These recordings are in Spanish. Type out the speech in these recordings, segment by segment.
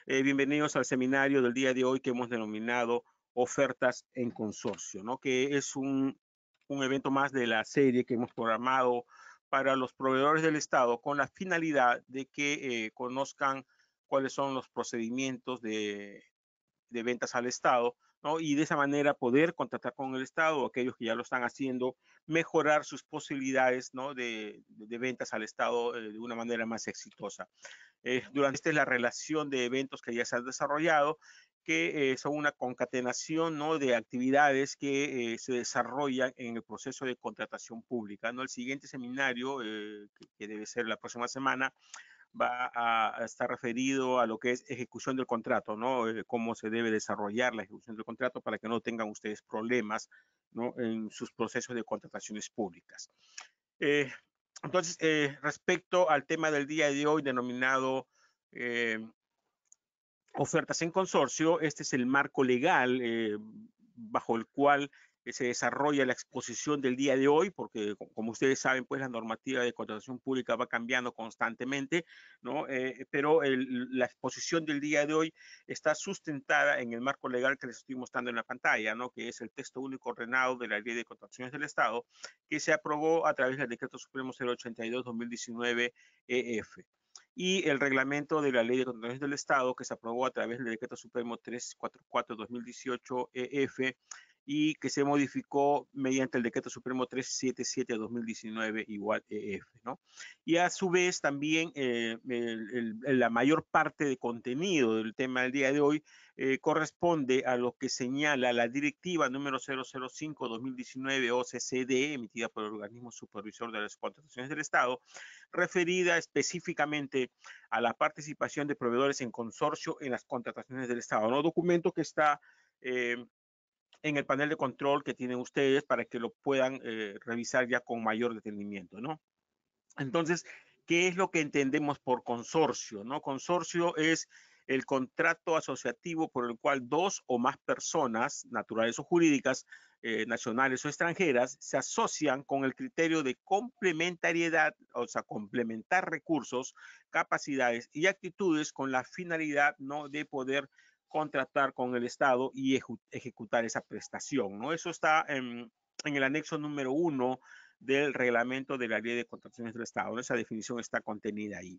Bienvenidos al seminario del día de hoy que hemos denominado Ofertas en Consorcio, ¿no? Que es un evento más de la serie que hemos programado para los proveedores del Estado con la finalidad de que conozcan cuáles son los procedimientos de ventas al Estado, ¿no? Y de esa manera poder contratar con el Estado, o aquellos que ya lo están haciendo, mejorar sus posibilidades, ¿no? de ventas al Estado de una manera más exitosa. Durante esta es la relación de eventos que ya se han desarrollado, que son una concatenación, ¿no? de actividades que se desarrollan en el proceso de contratación pública, ¿no? El siguiente seminario, que debe ser la próxima semana, va a estar referido a lo que es ejecución del contrato, ¿no? Cómo se debe desarrollar la ejecución del contrato para que no tengan ustedes problemas, ¿no? en sus procesos de contrataciones públicas. Eh, entonces, respecto al tema del día de hoy denominado eh, ofertas en consorcio, este es el marco legal bajo el cual se desarrolla la exposición del día de hoy, porque como ustedes saben, pues la normativa de contratación pública va cambiando constantemente, ¿no? Pero la exposición del día de hoy está sustentada en el marco legal que les estoy mostrando en la pantalla, ¿no? Que es el texto único ordenado de la Ley de Contrataciones del Estado, que se aprobó a través del Decreto Supremo 082-2019 EF y el reglamento de la Ley de Contrataciones del Estado, que se aprobó a través del Decreto Supremo 344-2018 EF y que se modificó mediante el Decreto Supremo 377-2019 igual EF, ¿no? Y a su vez también la mayor parte de contenido del tema del día de hoy corresponde a lo que señala la directiva número 005-2019 OCCD, emitida por el Organismo Supervisor de las Contrataciones del Estado, referida específicamente a la participación de proveedores en consorcio en las contrataciones del Estado, ¿no? Documento que está en el panel de control que tienen ustedes para que lo puedan revisar ya con mayor detenimiento, ¿no? Entonces, ¿qué es lo que entendemos por consorcio, no? Consorcio es el contrato asociativo por el cual dos o más personas, naturales o jurídicas, nacionales o extranjeras, se asocian con el criterio de complementariedad, o sea, complementar recursos, capacidades y actitudes con la finalidad, ¿no? de poder contratar con el Estado y ejecutar esa prestación, ¿no? Eso está en el anexo número 1 del reglamento de la Ley de Contrataciones del Estado. Esa definición está contenida ahí.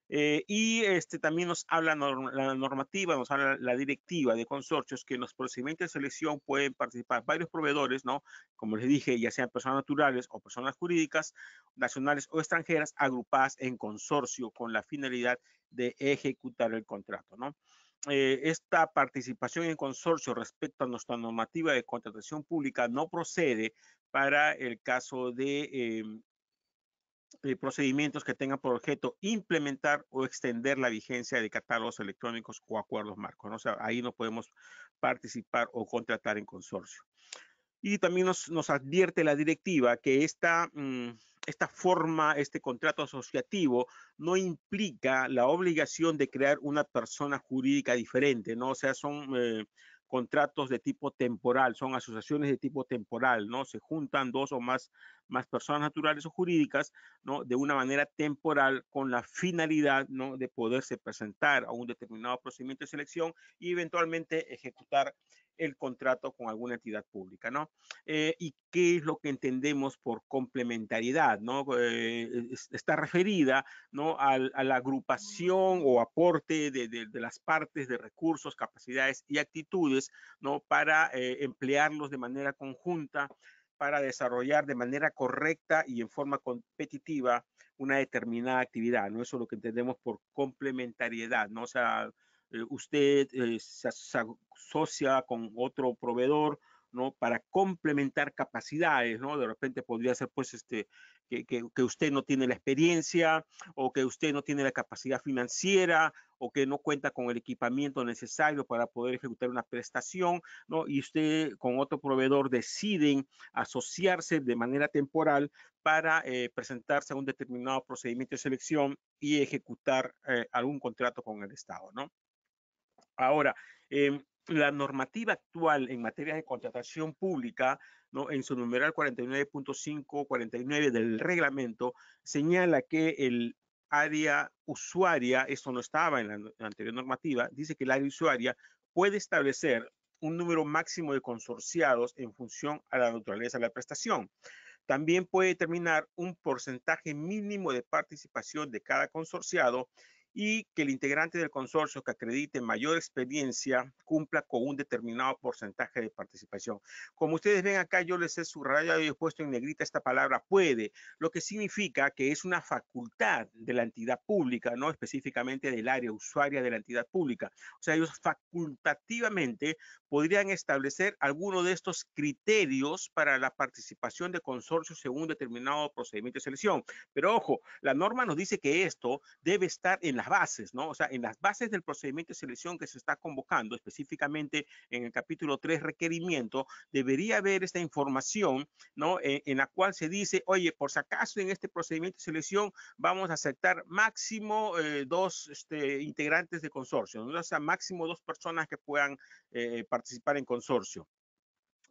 Y también nos habla la normativa, nos habla la directiva de consorcios que en los procedimientos de selección pueden participar varios proveedores, ¿no? Como les dije, ya sean personas naturales o personas jurídicas, nacionales o extranjeras, agrupadas en consorcio con la finalidad de ejecutar el contrato, ¿no? Esta participación en consorcio respecto a nuestra normativa de contratación pública no procede para el caso de procedimientos que tengan por objeto implementar o extender la vigencia de catálogos electrónicos o acuerdos marcos, ¿no? O sea, ahí no podemos participar o contratar en consorcio. Y también nos advierte la directiva que esta forma, este contrato asociativo, no implica la obligación de crear una persona jurídica diferente, ¿no? O sea, son contratos de tipo temporal, son asociaciones de tipo temporal, ¿no? Se juntan dos o más personas naturales o jurídicas, ¿no? De una manera temporal con la finalidad, ¿no? de poderse presentar a un determinado procedimiento de selección y eventualmente ejecutar el contrato con alguna entidad pública, ¿no? ¿Y qué es lo que entendemos por complementariedad, ¿no? Está referida, ¿no? A la agrupación o aporte de las partes de recursos, capacidades y actitudes, ¿no? Para emplearlos de manera conjunta para desarrollar de manera correcta y en forma competitiva una determinada actividad, ¿no? Eso es lo que entendemos por complementariedad, ¿no? O sea, usted se asocia con otro proveedor, ¿no? Para complementar capacidades, ¿no? De repente podría ser, pues, que usted no tiene la experiencia o que usted no tiene la capacidad financiera o que no cuenta con el equipamiento necesario para poder ejecutar una prestación, ¿no? Y usted con otro proveedor deciden asociarse de manera temporal para presentarse a un determinado procedimiento de selección y ejecutar algún contrato con el Estado, ¿no? Ahora, la normativa actual en materia de contratación pública, ¿no? En su numeral 49.549 del reglamento, señala que área usuaria, esto no estaba en la anterior normativa, dice que el área usuaria puede establecer un número máximo de consorciados en función a la naturaleza de la prestación. También puede determinar un porcentaje mínimo de participación de cada consorciado y que el integrante del consorcio que acredite mayor experiencia cumpla con un determinado porcentaje de participación. Como ustedes ven acá, yo les he subrayado y he puesto en negrita esta palabra puede, lo que significa que es una facultad de la entidad pública, no específicamente del área usuaria de la entidad pública. O sea, ellos facultativamente podrían establecer alguno de estos criterios para la participación de consorcios según determinado procedimiento de selección. Pero ojo, la norma nos dice que esto debe estar en las bases, ¿no? O sea, en las bases del procedimiento de selección que se está convocando, específicamente en el capítulo 3, requerimiento, debería haber esta información, ¿no? En la cual se dice, oye, por si acaso en este procedimiento de selección vamos a aceptar máximo dos integrantes de consorcio, ¿no? O sea, máximo dos personas que puedan participar en consorcio.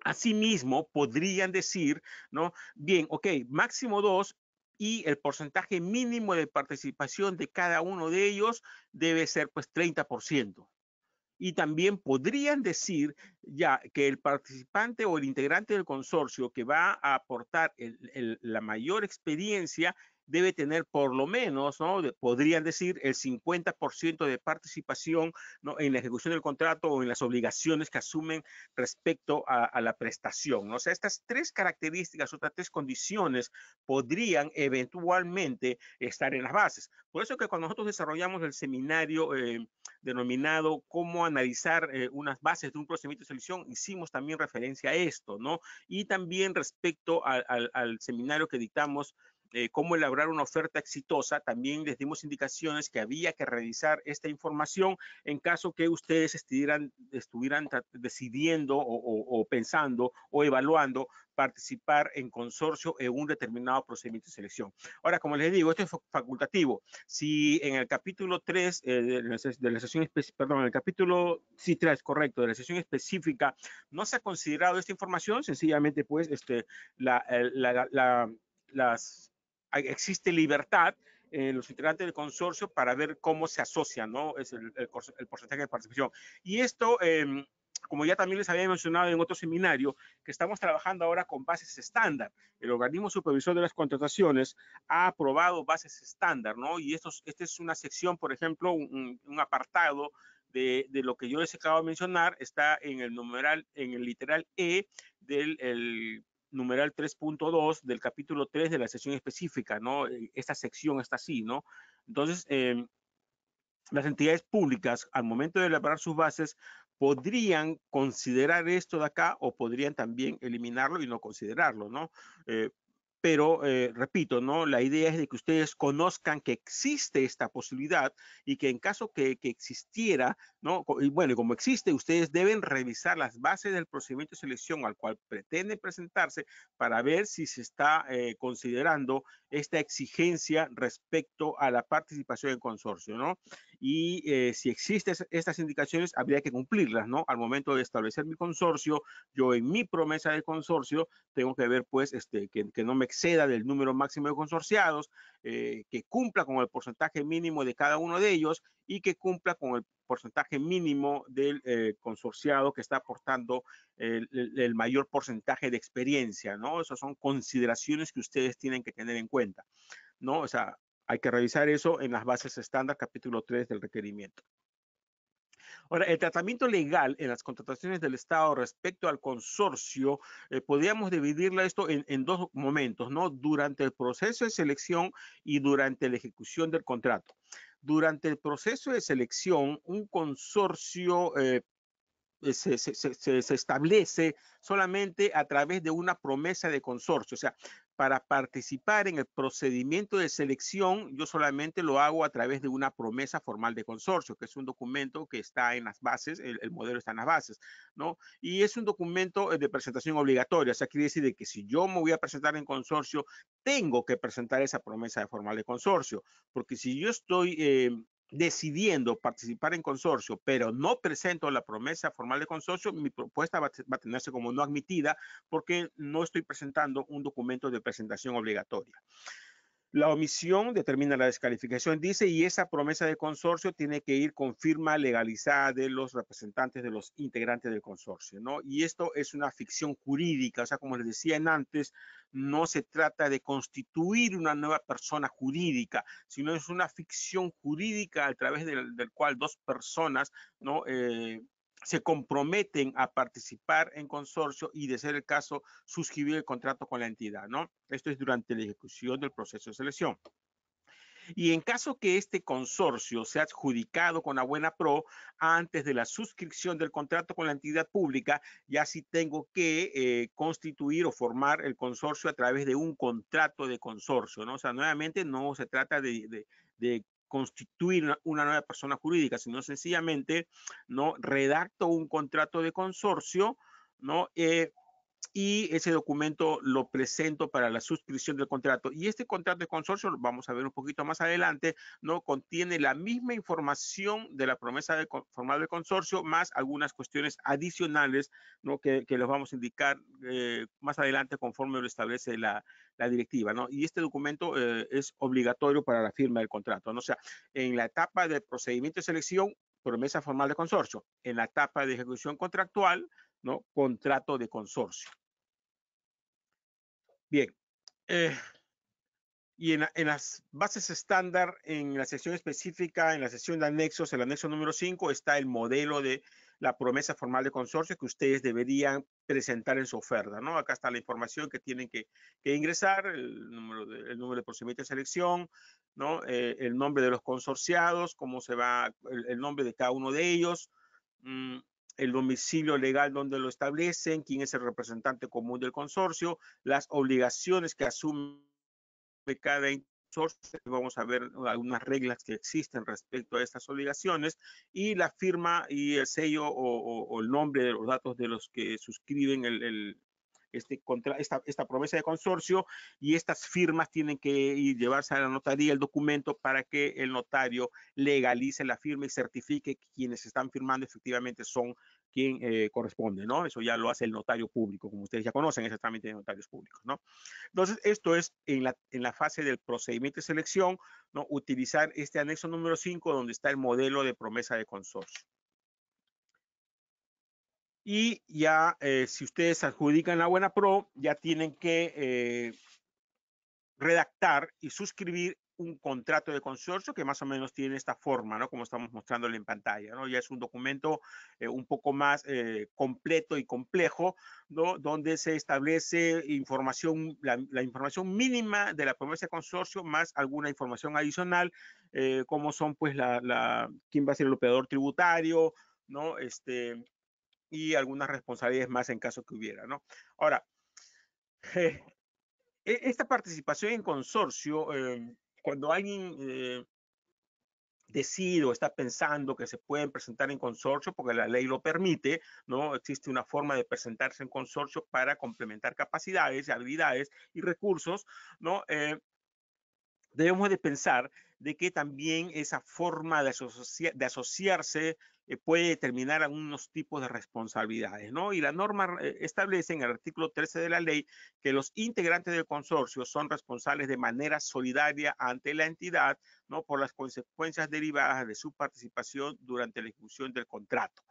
Asimismo, podrían decir, ¿no? Bien, ok, máximo dos y el porcentaje mínimo de participación de cada uno de ellos debe ser pues 30%. Y también podrían decir ya que el participante o el integrante del consorcio que va a aportar la mayor experiencia debe tener por lo menos, ¿no? Podrían decir el 50% de participación, ¿no? En la ejecución del contrato o en las obligaciones que asumen respecto a la prestación, ¿no? O sea, estas tres características, otras tres condiciones podrían eventualmente estar en las bases. Por eso que cuando nosotros desarrollamos el seminario denominado cómo analizar unas bases de un procedimiento de selección, hicimos también referencia a esto, ¿no? Y también respecto al seminario que dictamos, cómo elaborar una oferta exitosa, también les dimos indicaciones que había que revisar esta información en caso que ustedes estuvieran decidiendo o pensando o evaluando participar en consorcio en un determinado procedimiento de selección. Ahora, como les digo, esto es facultativo. Si en el capítulo 3 de la sesión específica, perdón, en el capítulo sí, 3, correcto, de la sesión específica, no se ha considerado esta información, sencillamente pues existe libertad en los integrantes del consorcio para ver cómo se asocian, ¿no? Es el porcentaje de participación. Y esto, como ya también les había mencionado en otro seminario, que estamos trabajando ahora con bases estándar. El organismo supervisor de las contrataciones ha aprobado bases estándar, ¿no? Y esta es una sección, por ejemplo, un apartado de lo que yo les acabo de mencionar, está en el numeral, en el literal E del numeral 3.2 del capítulo 3 de la sección específica, ¿no? Esta sección está así, ¿no? Entonces, las entidades públicas, al momento de elaborar sus bases, podrían considerar esto de acá o podrían también eliminarlo y no considerarlo, ¿no? Pero, repito, ¿no? La idea es de que ustedes conozcan que existe esta posibilidad y que en caso que existiera, ¿no? Y bueno, como existe, ustedes deben revisar las bases del procedimiento de selección al cual pretenden presentarse para ver si se está considerando esta exigencia respecto a la participación en consorcio, ¿no? Y si existen estas indicaciones, habría que cumplirlas, ¿no? Al momento de establecer mi consorcio, yo en mi promesa de consorcio tengo que ver, pues, que no me exceda del número máximo de consorciados, que cumpla con el porcentaje mínimo de cada uno de ellos y que cumpla con el porcentaje mínimo del consorciado que está aportando el mayor porcentaje de experiencia, ¿no? Esas son consideraciones que ustedes tienen que tener en cuenta, ¿no? O sea, hay que revisar eso en las bases estándar, capítulo 3 del requerimiento. Ahora, el tratamiento legal en las contrataciones del Estado respecto al consorcio, podríamos dividirla esto en dos momentos, ¿no? Durante el proceso de selección y durante la ejecución del contrato. Durante el proceso de selección, un consorcio se establece solamente a través de una promesa de consorcio. O sea, para participar en el procedimiento de selección, yo solamente lo hago a través de una promesa formal de consorcio, que es un documento que está en las bases, el modelo está en las bases, ¿no? Y es un documento de presentación obligatoria. O sea, quiere decir que si yo me voy a presentar en consorcio, tengo que presentar esa promesa formal de consorcio, porque si yo estoy decidiendo participar en consorcio, pero no presento la promesa formal de consorcio, mi propuesta va a tenerse como no admitida porque no estoy presentando un documento de presentación obligatoria. La omisión determina la descalificación, dice, y esa promesa de consorcio tiene que ir con firma legalizada de los representantes de los integrantes del consorcio, ¿no? Y esto es una ficción jurídica, o sea, como les decía antes, no se trata de constituir una nueva persona jurídica, sino es una ficción jurídica a través del cual dos personas, ¿no? Se comprometen a participar en consorcio y, de ser el caso, suscribir el contrato con la entidad, ¿no? Esto es durante la ejecución del proceso de selección. Y en caso que este consorcio sea adjudicado con la buena pro antes de la suscripción del contrato con la entidad pública, ya sí tengo que constituir o formar el consorcio a través de un contrato de consorcio, ¿no? O sea, nuevamente no se trata de constituir una nueva persona jurídica, sino sencillamente, ¿no? Redacto un contrato de consorcio, ¿no? Y ese documento lo presento para la suscripción del contrato. Y este contrato de consorcio, lo vamos a ver un poquito más adelante, ¿no? Contiene la misma información de la promesa formal del consorcio, más algunas cuestiones adicionales, ¿no? Que los vamos a indicar más adelante conforme lo establece la directiva, ¿no? Y este documento es obligatorio para la firma del contrato, ¿no? O sea, en la etapa de procedimiento de selección, promesa formal de consorcio. En la etapa de ejecución contractual, ¿no? Contrato de consorcio. Bien. Y en las bases estándar, en la sección específica, en la sección de anexos, el anexo número 5, está el modelo de la promesa formal de consorcio que ustedes deberían presentar en su oferta, ¿no? Acá está la información que tienen que ingresar, el número de procedimiento de selección, ¿no? El nombre de los consorciados, cómo se va, el nombre de cada uno de ellos, el domicilio legal donde lo establecen, quién es el representante común del consorcio, las obligaciones que asumen de cada consorcio. Vamos a ver algunas reglas que existen respecto a estas obligaciones, y la firma y el sello o el nombre de los datos de los que suscriben esta promesa de consorcio, y estas firmas tienen que llevarse a la notaría el documento para que el notario legalice la firma y certifique que quienes están firmando efectivamente son quien corresponde, ¿no? Eso ya lo hace el notario público, como ustedes ya conocen, ese trámite de notarios públicos, ¿no? Entonces, esto es en la fase del procedimiento de selección, ¿no? Utilizar este anexo número 5, donde está el modelo de promesa de consorcio. Y ya, si ustedes adjudican la buena pro, ya tienen que redactar y suscribir un contrato de consorcio que más o menos tiene esta forma, ¿no? Como estamos mostrándole en pantalla, ¿no? Ya es un documento un poco más completo y complejo, ¿no? Donde se establece información, la información mínima de la promesa de consorcio, más alguna información adicional, como son, pues, quién va a ser el operador tributario, ¿no? Y algunas responsabilidades más en caso que hubiera, ¿no? Ahora, esta participación en consorcio, cuando alguien decide o está pensando que se pueden presentar en consorcio, porque la ley lo permite, ¿no? Existe una forma de presentarse en consorcio para complementar capacidades, habilidades y recursos, ¿no? Debemos de pensar de que también esa forma de asociarse puede determinar algunos tipos de responsabilidades, ¿no? Y la norma establece en el artículo 13 de la ley que los integrantes del consorcio son responsables de manera solidaria ante la entidad, ¿no? Por las consecuencias derivadas de su participación durante la ejecución del contrato,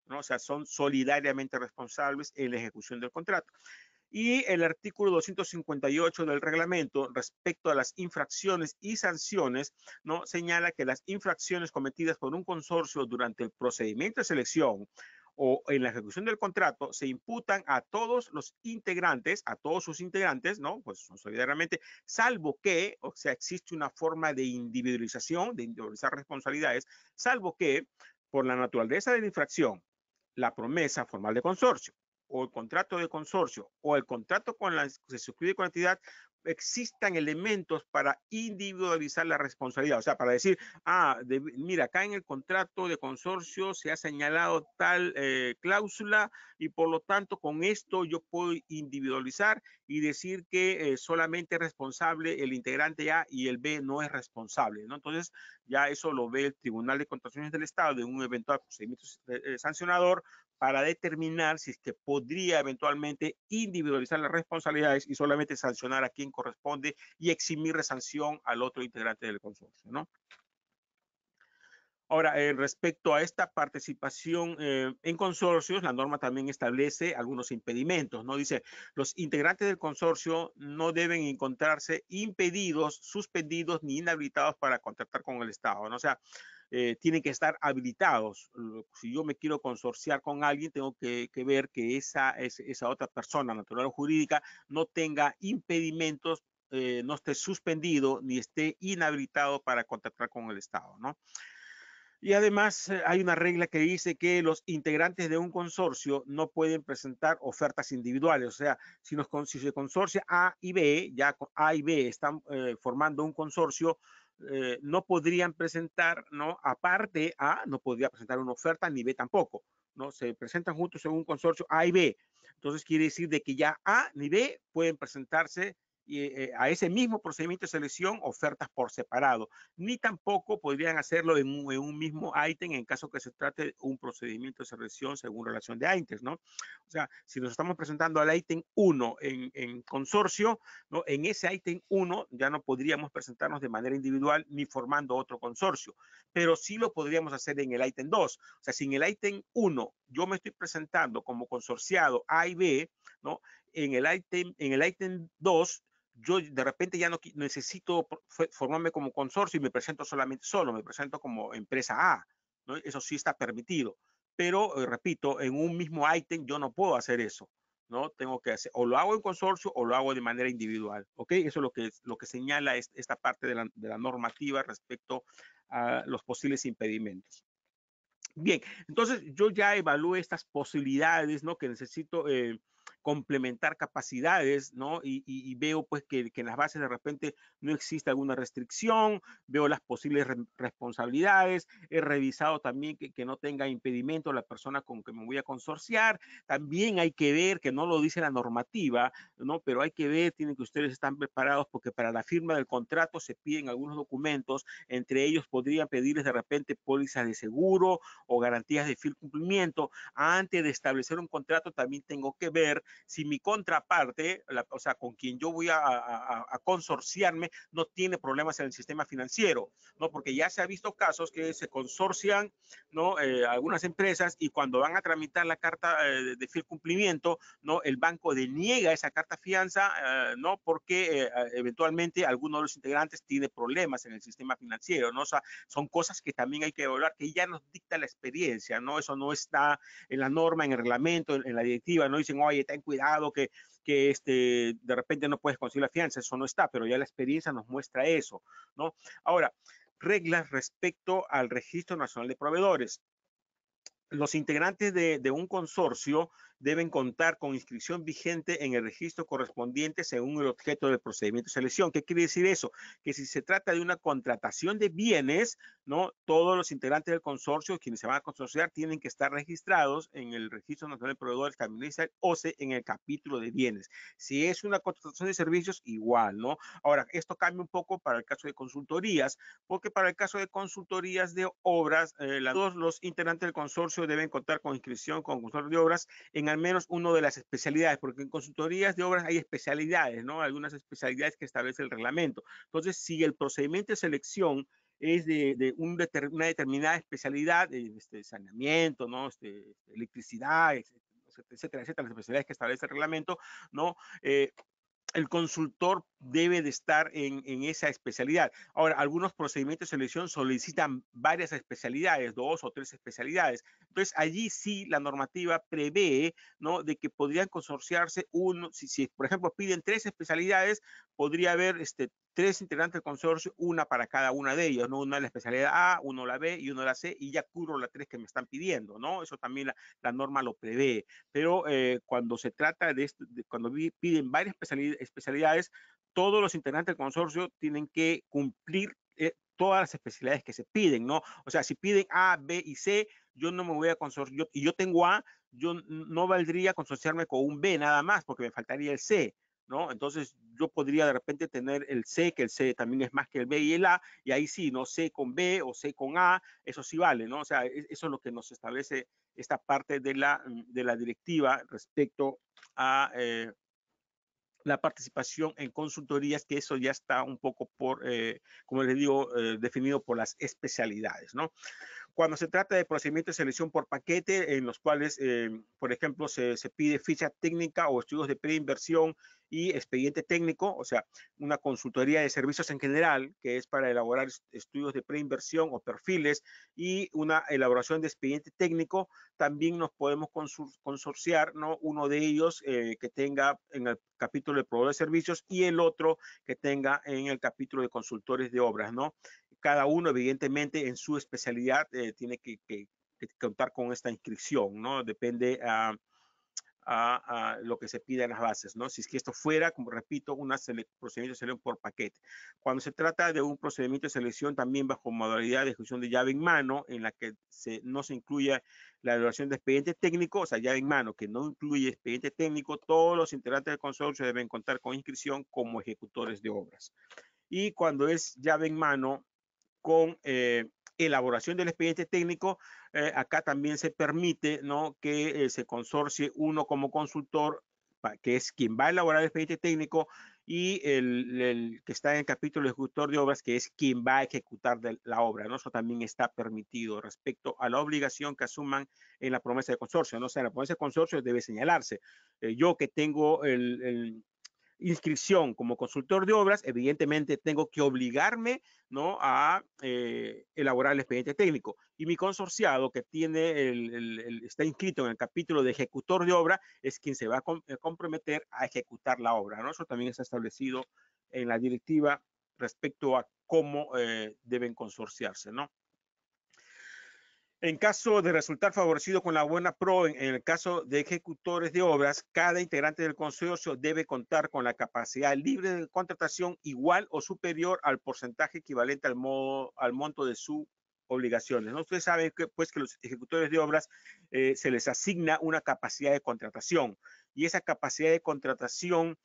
¿no? O sea, son solidariamente responsables en la ejecución del contrato. Y el artículo 258 del reglamento respecto a las infracciones y sanciones, ¿no? Señala que las infracciones cometidas por un consorcio durante el procedimiento de selección o en la ejecución del contrato se imputan a todos los integrantes, a todos sus integrantes, ¿no? Pues solidariamente, salvo que, o sea, existe una forma de individualización, de individualizar responsabilidades, salvo que por la naturaleza de la infracción, la promesa formal de consorcio, o el contrato de consorcio, o el contrato con la que se suscribe con la entidad, existan elementos para individualizar la responsabilidad. O sea, para decir, mira, acá en el contrato de consorcio se ha señalado tal cláusula, y por lo tanto con esto yo puedo individualizar y decir que solamente es responsable el integrante A y el B no es responsable, ¿no? Entonces, ya eso lo ve el Tribunal de Contrataciones del Estado de un eventual procedimiento sancionador para determinar si es que podría eventualmente individualizar las responsabilidades y solamente sancionar a quien corresponde y eximir de sanción al otro integrante del consorcio, ¿no? Ahora, respecto a esta participación en consorcios, la norma también establece algunos impedimentos, ¿no? Dice, los integrantes del consorcio no deben encontrarse impedidos, suspendidos ni inhabilitados para contratar con el Estado, ¿no? O sea, tienen que estar habilitados. Si yo me quiero consorciar con alguien, tengo que ver que esa otra persona, natural o jurídica, no tenga impedimentos, no esté suspendido ni esté inhabilitado para contratar con el Estado, ¿no? Y además hay una regla que dice que los integrantes de un consorcio no pueden presentar ofertas individuales. O sea, si se consorcia A y B, ya A y B están formando un consorcio, no podrían presentar, ¿no? Aparte A, no podría presentar una oferta, ni B tampoco, ¿no? Se presentan juntos en un consorcio A y B. Entonces quiere decir de que ya A ni B pueden presentarse a ese mismo procedimiento de selección ofertas por separado, ni tampoco podrían hacerlo en un mismo ítem en caso que se trate de un procedimiento de selección según relación de ítems, ¿no? O sea, si nos estamos presentando al ítem 1 en consorcio, ¿no? En ese ítem 1 ya no podríamos presentarnos de manera individual ni formando otro consorcio, pero sí lo podríamos hacer en el ítem 2. O sea, si en el ítem 1 yo me estoy presentando como consorciado A y B, ¿no? En el ítem 2 yo de repente ya no necesito formarme como consorcio y me presento solamente solo, me presento como empresa A, ¿no? Eso sí está permitido, pero repito, en un mismo ítem yo no puedo hacer eso, ¿no? Tengo que hacer, o lo hago en consorcio o lo hago de manera individual, ¿ok? Eso es lo que señala esta parte de la normativa respecto a los posibles impedimentos. Bien, entonces yo ya evalué estas posibilidades, ¿no? Que necesito complementar capacidades, ¿no? Y veo pues que en las bases de repente no existe alguna restricción, veo las posibles responsabilidades, he revisado también que no tenga impedimento la persona con que me voy a consorciar, también hay que ver, que no lo dice la normativa, ¿no? Pero hay que ver, tienen que ustedes estar preparados porque para la firma del contrato se piden algunos documentos, entre ellos podrían pedirles de repente pólizas de seguro o garantías de fiel cumplimiento. Antes de establecer un contrato también tengo que ver si mi contraparte, o sea, con quien yo voy a consorciarme, no tiene problemas en el sistema financiero, ¿no? Porque ya se ha visto casos que se consorcian, ¿no? Algunas empresas y cuando van a tramitar la carta de fiel cumplimiento, ¿no? El banco deniega esa carta fianza, ¿no? Porque eventualmente alguno de los integrantes tiene problemas en el sistema financiero, ¿no? O sea, son cosas que también hay que evaluar, que ya nos dicta la experiencia, ¿no? Eso no está en la norma, en el reglamento, en la directiva, no dicen, oye, ten cuidado que de repente no puedes conseguir la fianza, eso no está, pero ya la experiencia nos muestra eso, ¿no? Ahora, reglas respecto al Registro Nacional de Proveedores. Los integrantes de un consorcio deben contar con inscripción vigente en el registro correspondiente según el objeto del procedimiento de selección. ¿Qué quiere decir eso? Que si se trata de una contratación de bienes, ¿no? Todos los integrantes del consorcio, quienes se van a consorciar, tienen que estar registrados en el Registro Nacional de Proveedores que administra el OCE en el capítulo de bienes. Si es una contratación de servicios, igual, ¿no? Ahora, esto cambia un poco para el caso de consultorías, porque para el caso de consultorías de obras, todos los integrantes del consorcio deben contar con inscripción con consultor de obras en al menos una de las especialidades, porque en consultorías de obras hay especialidades, ¿no? Algunas especialidades que establece el reglamento. Entonces, si el procedimiento de selección es de una determinada especialidad, saneamiento, ¿no? Electricidad, etcétera, etcétera, las especialidades que establece el reglamento, ¿no? El consultor debe de estar en esa especialidad. Ahora, algunos procedimientos de selección solicitan varias especialidades, 2 o 3 especialidades. Entonces, allí sí la normativa prevé, ¿no? De que podrían consorciarse si por ejemplo piden 3 especialidades, podría haber 3 integrantes del consorcio, una para cada una de ellas, ¿no? Una la especialidad A, uno la B y uno la C, y ya cubro las 3 que me están pidiendo, ¿no? Eso también la norma lo prevé. Pero cuando se trata cuando piden varias especialidades, todos los integrantes del consorcio tienen que cumplir todas las especialidades que se piden, ¿no? O sea, si piden A, B y C, yo no me voy a consorciar, y yo tengo A, yo no valdría consorciarme con un B nada más, porque me faltaría el C, ¿no? Entonces yo podría de repente tener el C, que el C también es más que el B y el A, y ahí sí, ¿no? C con B o C con A, eso sí vale, ¿no? O sea, eso es lo que nos establece esta parte de la directiva respecto a la participación en consultorías, que eso ya está un poco como les digo, definido por las especialidades, ¿no? Cuando se trata de procedimientos de selección por paquete, en los cuales, por ejemplo, se pide ficha técnica o estudios de preinversión y expediente técnico, o sea, una consultoría de servicios en general, que es para elaborar estudios de preinversión o perfiles y una elaboración de expediente técnico, también nos podemos consorciar, ¿no? Uno de ellos que tenga en el capítulo de proveedores de servicios y el otro que tenga en el capítulo de consultores de obras, ¿no? Cada uno, evidentemente, en su especialidad tiene que contar con esta inscripción, ¿no? Depende a lo que se pida en las bases, ¿no? Si es que esto fuera, como repito, un procedimiento de selección por paquete. Cuando se trata de un procedimiento de selección también bajo modalidad de ejecución de llave en mano, en la que no se incluya la elaboración de expediente técnico, o sea, llave en mano que no incluye expediente técnico, todos los integrantes del consorcio deben contar con inscripción como ejecutores de obras. Y cuando es llave en mano con elaboración del expediente técnico, acá también se permite, ¿no?, que se consorcie uno como consultor, que es quien va a elaborar el expediente técnico, y el que está en el capítulo ejecutor de obras, que es quien va a ejecutar la obra, ¿no? Eso también está permitido respecto a la obligación que asuman en la promesa de consorcio, ¿no? O sea, en la promesa de consorcio debe señalarse, yo que tengo inscripción como consultor de obras, evidentemente tengo que obligarme, ¿no?, a elaborar el expediente técnico. Y mi consorciado que está inscrito en el capítulo de ejecutor de obra es quien se va a comprometer a ejecutar la obra, ¿no? Eso también está establecido en la directiva respecto a cómo deben consorciarse, ¿no? En caso de resultar favorecido con la buena pro, en el caso de ejecutores de obras, cada integrante del consorcio debe contar con la capacidad libre de contratación igual o superior al porcentaje equivalente al monto de sus obligaciones, ¿no? Ustedes saben que, pues, que los ejecutores de obras se les asigna una capacidad de contratación, y esa capacidad de contratación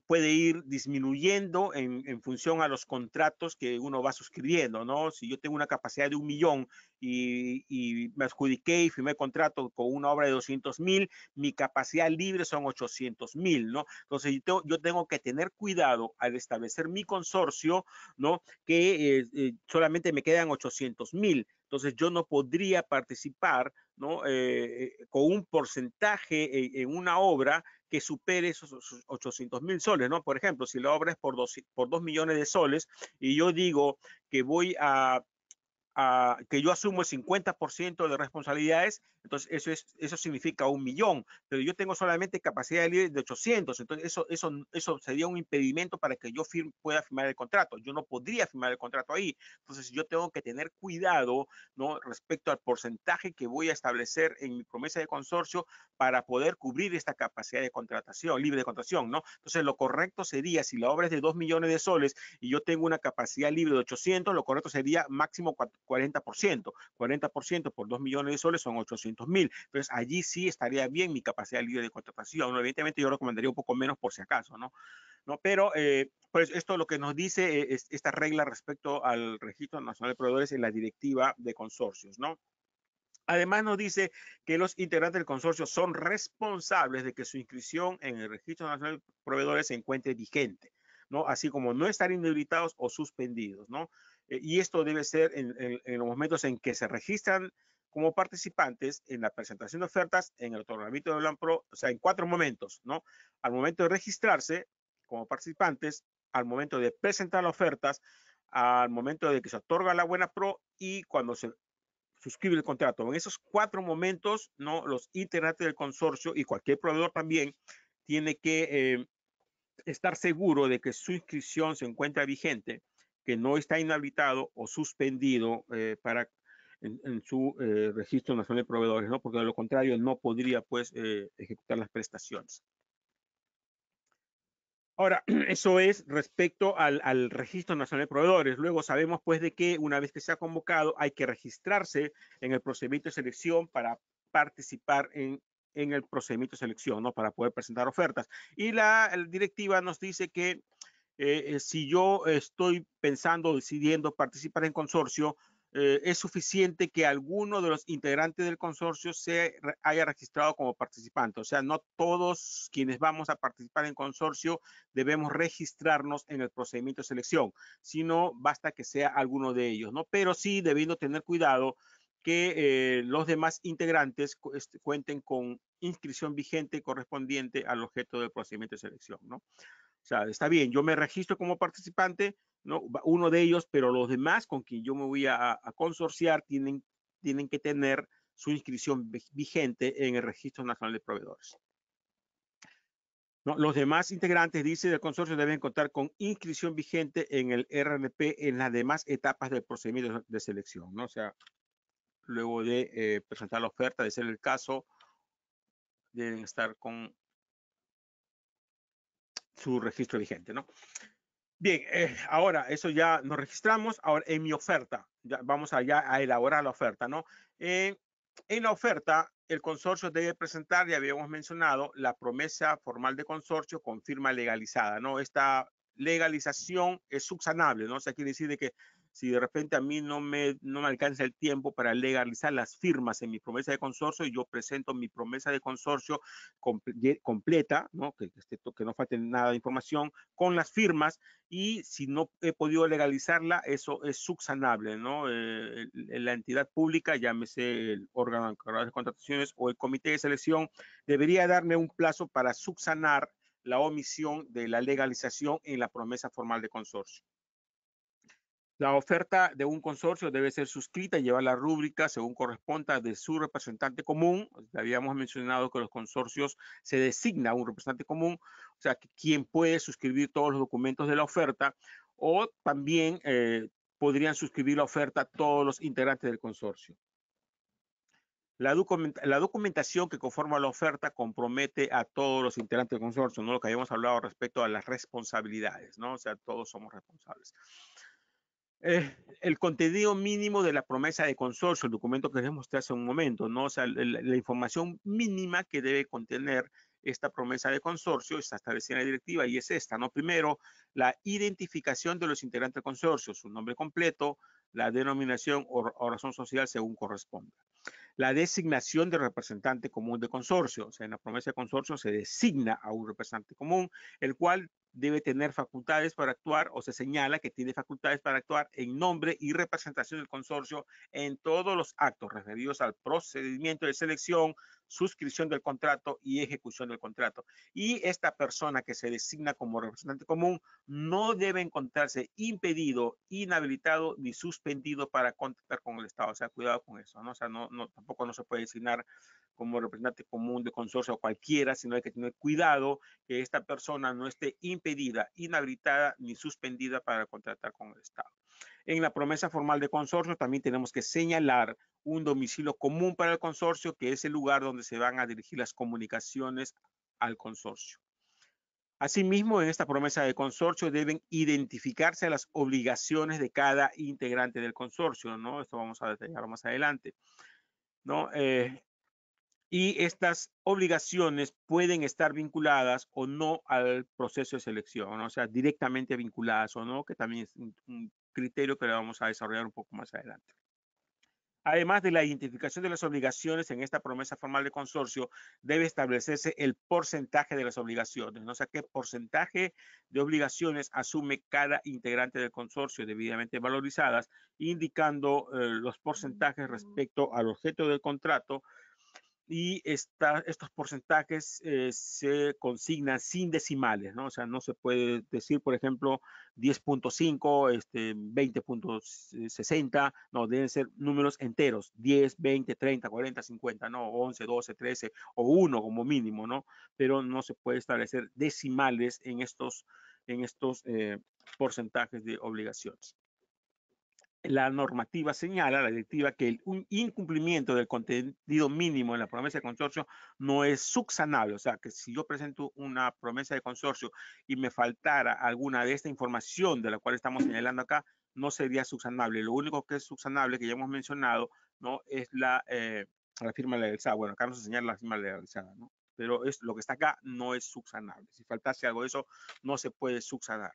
puede ir disminuyendo en función a los contratos que uno va suscribiendo, ¿no? Si yo tengo una capacidad de 1 millón y me adjudiqué y firmé contrato con una obra de 200,000, mi capacidad libre son 800,000, ¿no? Entonces yo tengo que tener cuidado al establecer mi consorcio, ¿no?, que solamente me quedan 800,000. Entonces yo no podría participar, ¿no?, con un porcentaje en una obra que supere esos 800,000 soles, ¿no? Por ejemplo, si la obra es por 2 millones de soles y yo digo que voy que yo asumo el 50% de responsabilidades, entonces eso significa 1 millón, pero yo tengo solamente capacidad libre de 800, entonces eso sería un impedimento para que yo pueda firmar el contrato. Yo no podría firmar el contrato ahí. Entonces yo tengo que tener cuidado, ¿no?, respecto al porcentaje que voy a establecer en mi promesa de consorcio para poder cubrir esta capacidad de contratación, libre de contratación, ¿no? Entonces lo correcto sería, si la obra es de 2 millones de soles y yo tengo una capacidad libre de 800, lo correcto sería máximo 40%. 40% por 2 millones de soles son 800,000. Entonces, allí sí estaría bien mi capacidad libre de contratación. ¿No? Evidentemente, yo recomendaría un poco menos por si acaso, ¿no? Pero, pues esto es lo que nos dice esta regla respecto al Registro Nacional de Proveedores en la Directiva de Consorcios, ¿no? Además, nos dice que los integrantes del consorcio son responsables de que su inscripción en el Registro Nacional de Proveedores se encuentre vigente, ¿no? Así como no estar inhabilitados o suspendidos, ¿no? Y esto debe ser en los momentos en que se registran como participantes en la presentación de ofertas, en el otorgamiento de Plan Pro, o sea, en 4 momentos, ¿no? Al momento de registrarse como participantes, al momento de presentar las ofertas, al momento de que se otorga la buena pro y cuando se suscribe el contrato. En esos 4 momentos, ¿no?, los integrantes del consorcio y cualquier proveedor también tiene que estar seguro de que su inscripción se encuentra vigente, que no está inhabilitado o suspendido en su registro nacional de proveedores, ¿no? Porque de lo contrario no podría, pues, ejecutar las prestaciones. Ahora, eso es respecto al Registro Nacional de Proveedores. Luego sabemos, pues, de que una vez que se ha convocado hay que registrarse en el procedimiento de selección para participar en en el procedimiento de selección, ¿no? Para poder presentar ofertas. Y la directiva nos dice que si yo estoy pensando, decidiendo participar en consorcio, es suficiente que alguno de los integrantes del consorcio haya registrado como participante. O sea, no todos quienes vamos a participar en consorcio debemos registrarnos en el procedimiento de selección, sino basta que sea alguno de ellos, ¿no? Pero sí debiendo tener cuidado que los demás integrantes cuenten con inscripción vigente correspondiente al objeto del procedimiento de selección, ¿no? O sea, está bien, yo me registro como participante, ¿no? Uno de ellos, pero los demás con quien yo me voy a consorciar tienen que tener su inscripción vigente en el Registro Nacional de Proveedores. ¿No? Los demás integrantes, dice, del consorcio deben contar con inscripción vigente en el RNP en las demás etapas del procedimiento de selección, ¿no? O sea, luego de presentar la oferta, de ser el caso, deben estar con su registro vigente, ¿no? Bien, ahora eso ya nos registramos. Ahora en mi oferta, ya vamos allá a elaborar la oferta, ¿no? En la oferta, el consorcio debe presentar, ya habíamos mencionado, la promesa formal de consorcio con firma legalizada, ¿no? Esta legalización es subsanable, ¿no? O sea, quiere decir de que si de repente a mí no me alcanza el tiempo para legalizar las firmas en mi promesa de consorcio, yo presento mi promesa de consorcio completa, ¿no? Que no falte nada de información, con las firmas, y si no he podido legalizarla, eso es subsanable, ¿no? La entidad pública, llámese el órgano encargado de contrataciones o el comité de selección, debería darme un plazo para subsanar la omisión de la legalización en la promesa formal de consorcio. La oferta de un consorcio debe ser suscrita y llevar la rúbrica según corresponda de su representante común. Habíamos mencionado que los consorcios se designa un representante común, o sea, quien puede suscribir todos los documentos de la oferta, o también podrían suscribir la oferta todos los integrantes del consorcio. La documentación que conforma la oferta compromete a todos los integrantes del consorcio, ¿no? Lo que habíamos hablado respecto a las responsabilidades, ¿no? O sea, todos somos responsables. El contenido mínimo de la promesa de consorcio, el documento que les mostré hace un momento, ¿no? O sea, la información mínima que debe contener esta promesa de consorcio está establecida en la directiva y es esta, ¿no? Primero, la identificación de los integrantes del consorcio, su nombre completo, la denominación o razón social según corresponda. La designación del representante común de consorcio, o sea, en la promesa de consorcio se designa a un representante común, el cual debe tener facultades para actuar, o se señala que tiene facultades para actuar en nombre y representación del consorcio en todos los actos referidos al procedimiento de selección, suscripción del contrato y ejecución del contrato. Y esta persona que se designa como representante común no debe encontrarse impedido, inhabilitado ni suspendido para contactar con el Estado. O sea, cuidado con eso, ¿no? O sea, tampoco no se puede designar como representante común de consorcio a cualquiera, sino hay que tener cuidado que esta persona no esté impedida, inhabilitada ni suspendida para contratar con el Estado. En la promesa formal de consorcio también tenemos que señalar un domicilio común para el consorcio, que es el lugar donde se van a dirigir las comunicaciones al consorcio. Asimismo, en esta promesa de consorcio deben identificarse las obligaciones de cada integrante del consorcio, ¿no? Esto vamos a detallar más adelante, ¿no? Y estas obligaciones pueden estar vinculadas o no al proceso de selección, ¿no? O sea, directamente vinculadas o no, que también es un criterio que vamos a desarrollar un poco más adelante. Además de la identificación de las obligaciones en esta promesa formal de consorcio, debe establecerse el porcentaje de las obligaciones, ¿no? O sea, qué porcentaje de obligaciones asume cada integrante del consorcio debidamente valorizadas, indicando los porcentajes respecto al objeto del contrato, y estos porcentajes se consignan sin decimales, ¿no? O sea, no se puede decir, por ejemplo, 10.5, 20.60, no, deben ser números enteros, 10, 20, 30, 40, 50, no, 11, 12, 13 o 1 como mínimo, ¿no? Pero no se puede establecer decimales en estos porcentajes de obligaciones. La normativa señala, la directiva, que un incumplimiento del contenido mínimo en la promesa de consorcio no es subsanable. O sea, que si yo presento una promesa de consorcio y me faltara alguna de esta información de la cual estamos señalando acá, no sería subsanable. Lo único que es subsanable, que ya hemos mencionado, ¿no? Es la firma legalizada. Bueno, acá no se señala la firma legalizada, ¿no? Pero lo que está acá no es subsanable. Si faltase algo de eso, no se puede subsanar.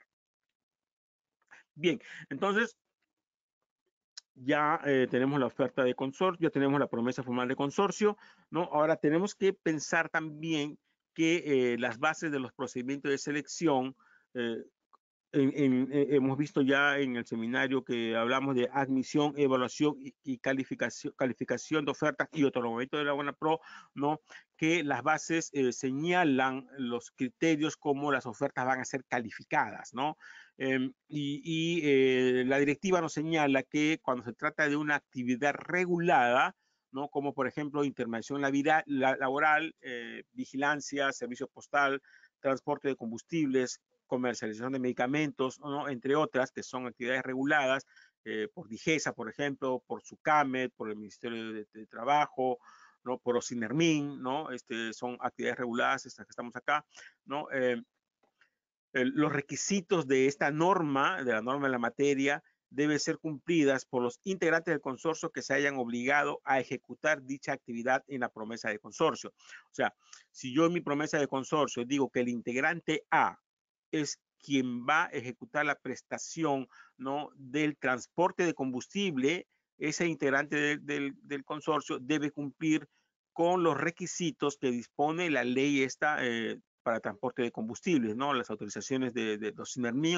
Bien, entonces ya tenemos la oferta de consorcio, ya tenemos la promesa formal de consorcio, ¿no? Ahora tenemos que pensar también que las bases de los procedimientos de selección eh, hemos visto ya en el seminario que hablamos de admisión, evaluación y calificación de ofertas y otorgamiento de la buena pro, ¿no? Que las bases señalan los criterios como las ofertas van a ser calificadas, ¿no? La directiva nos señala que cuando se trata de una actividad regulada, ¿no? Como por ejemplo intervención laboral, vigilancia, servicio postal, transporte de combustibles, comercialización de medicamentos, ¿no? Entre otras, que son actividades reguladas por DIGESA, por ejemplo, por SUCAMED, por el Ministerio de Trabajo, ¿no? Por OSINERMIN, ¿no? Son actividades reguladas, estas que estamos acá, ¿no? Los requisitos de esta norma, de la norma de la materia, deben ser cumplidas por los integrantes del consorcio que se hayan obligado a ejecutar dicha actividad en la promesa de consorcio. O sea, si yo en mi promesa de consorcio digo que el integrante A es quien va a ejecutar la prestación, ¿no? Del transporte de combustible, ese integrante del consorcio debe cumplir con los requisitos que dispone la ley esta para transporte de combustibles, ¿no? Las autorizaciones de CINERMI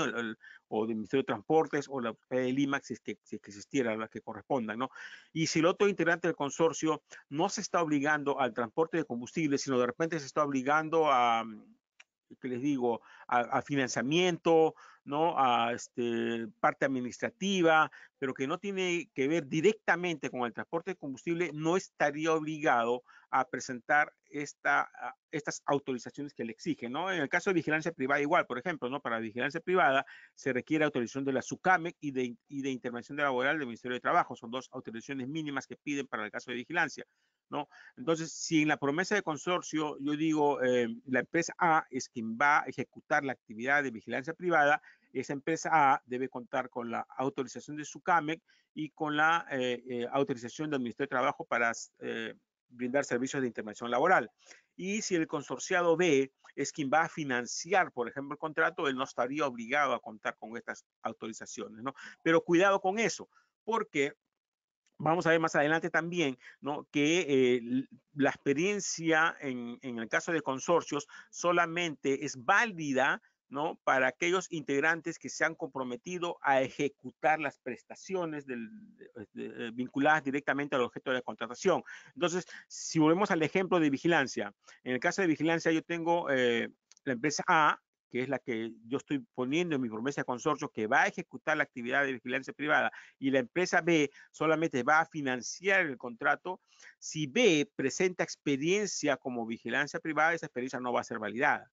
o del Ministerio de Transportes o la del IMAX si es que existiera las que correspondan, ¿no? Y si el otro integrante del consorcio no se está obligando al transporte de combustibles, sino de repente se está obligando a, que les digo, a financiamiento, ¿no? A parte administrativa, pero que no tiene que ver directamente con el transporte de combustible, no estaría obligado a presentar estas autorizaciones que le exigen, ¿no? En el caso de vigilancia privada igual, por ejemplo, ¿no? Para vigilancia privada se requiere autorización de la SUCAMEC y de intervención laboral del Ministerio de Trabajo. Son dos autorizaciones mínimas que piden para el caso de vigilancia, ¿no? Entonces, si en la promesa de consorcio yo digo la empresa A es quien va a ejecutar la actividad de vigilancia privada, esa empresa A debe contar con la autorización de SUCAMEC y con la autorización del Ministerio de Trabajo para brindar servicios de intervención laboral. Y si el consorciado B es quien va a financiar, por ejemplo, el contrato, él no estaría obligado a contar con estas autorizaciones, ¿no? Pero cuidado con eso, porque vamos a ver más adelante también, ¿no? Que la experiencia en el caso de consorcios solamente es válida, ¿no? Para aquellos integrantes que se han comprometido a ejecutar las prestaciones vinculadas directamente al objeto de la contratación. Entonces, si volvemos al ejemplo de vigilancia, en el caso de vigilancia yo tengo la empresa A, que es la que yo estoy poniendo en mi promesa de consorcio, que va a ejecutar la actividad de vigilancia privada, y la empresa B solamente va a financiar el contrato. Si B presenta experiencia como vigilancia privada, esa experiencia no va a ser validada.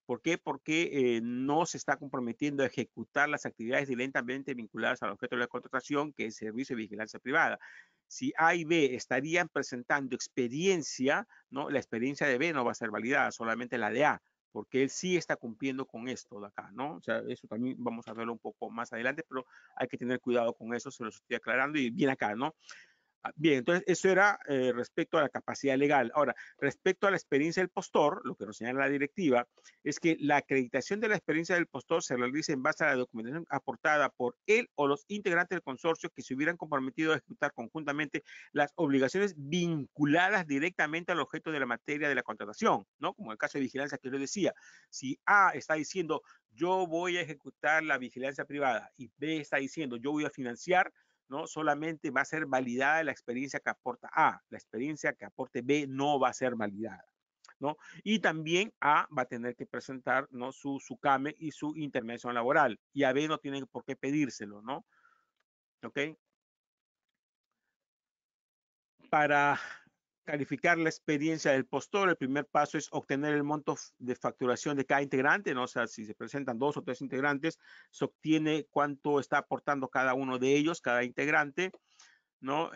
¿Por qué? Porque no se está comprometiendo a ejecutar las actividades directamente vinculadas al objeto de la contratación, que es servicio de vigilancia privada. Si A y B estarían presentando experiencia, ¿no? La experiencia de B no va a ser validada, solamente la de A, porque él sí está cumpliendo con esto de acá, ¿no? O sea, eso también vamos a verlo un poco más adelante, pero hay que tener cuidado con eso, se los estoy aclarando y bien acá, ¿no? Bien, entonces eso era respecto a la capacidad legal. Ahora, respecto a la experiencia del postor, lo que nos señala la directiva es que la acreditación de la experiencia del postor se realiza en base a la documentación aportada por él o los integrantes del consorcio que se hubieran comprometido a ejecutar conjuntamente las obligaciones vinculadas directamente al objeto de la materia de la contratación, ¿no? Como el caso de vigilancia que yo decía. Si A está diciendo yo voy a ejecutar la vigilancia privada y B está diciendo yo voy a financiar, ¿no? Solamente va a ser validada la experiencia que aporta A, la experiencia que aporte B no va a ser validada, ¿no? Y también A va a tener que presentar, ¿no? su CAME y su intervención laboral, y a B no tiene por qué pedírselo, ¿no? ¿Ok? Para calificar la experiencia del postor, el primer paso es obtener el monto de facturación de cada integrante, ¿no? O sea, si se presentan 2 o 3 integrantes, se obtiene cuánto está aportando cada uno de ellos, cada integrante, ¿no?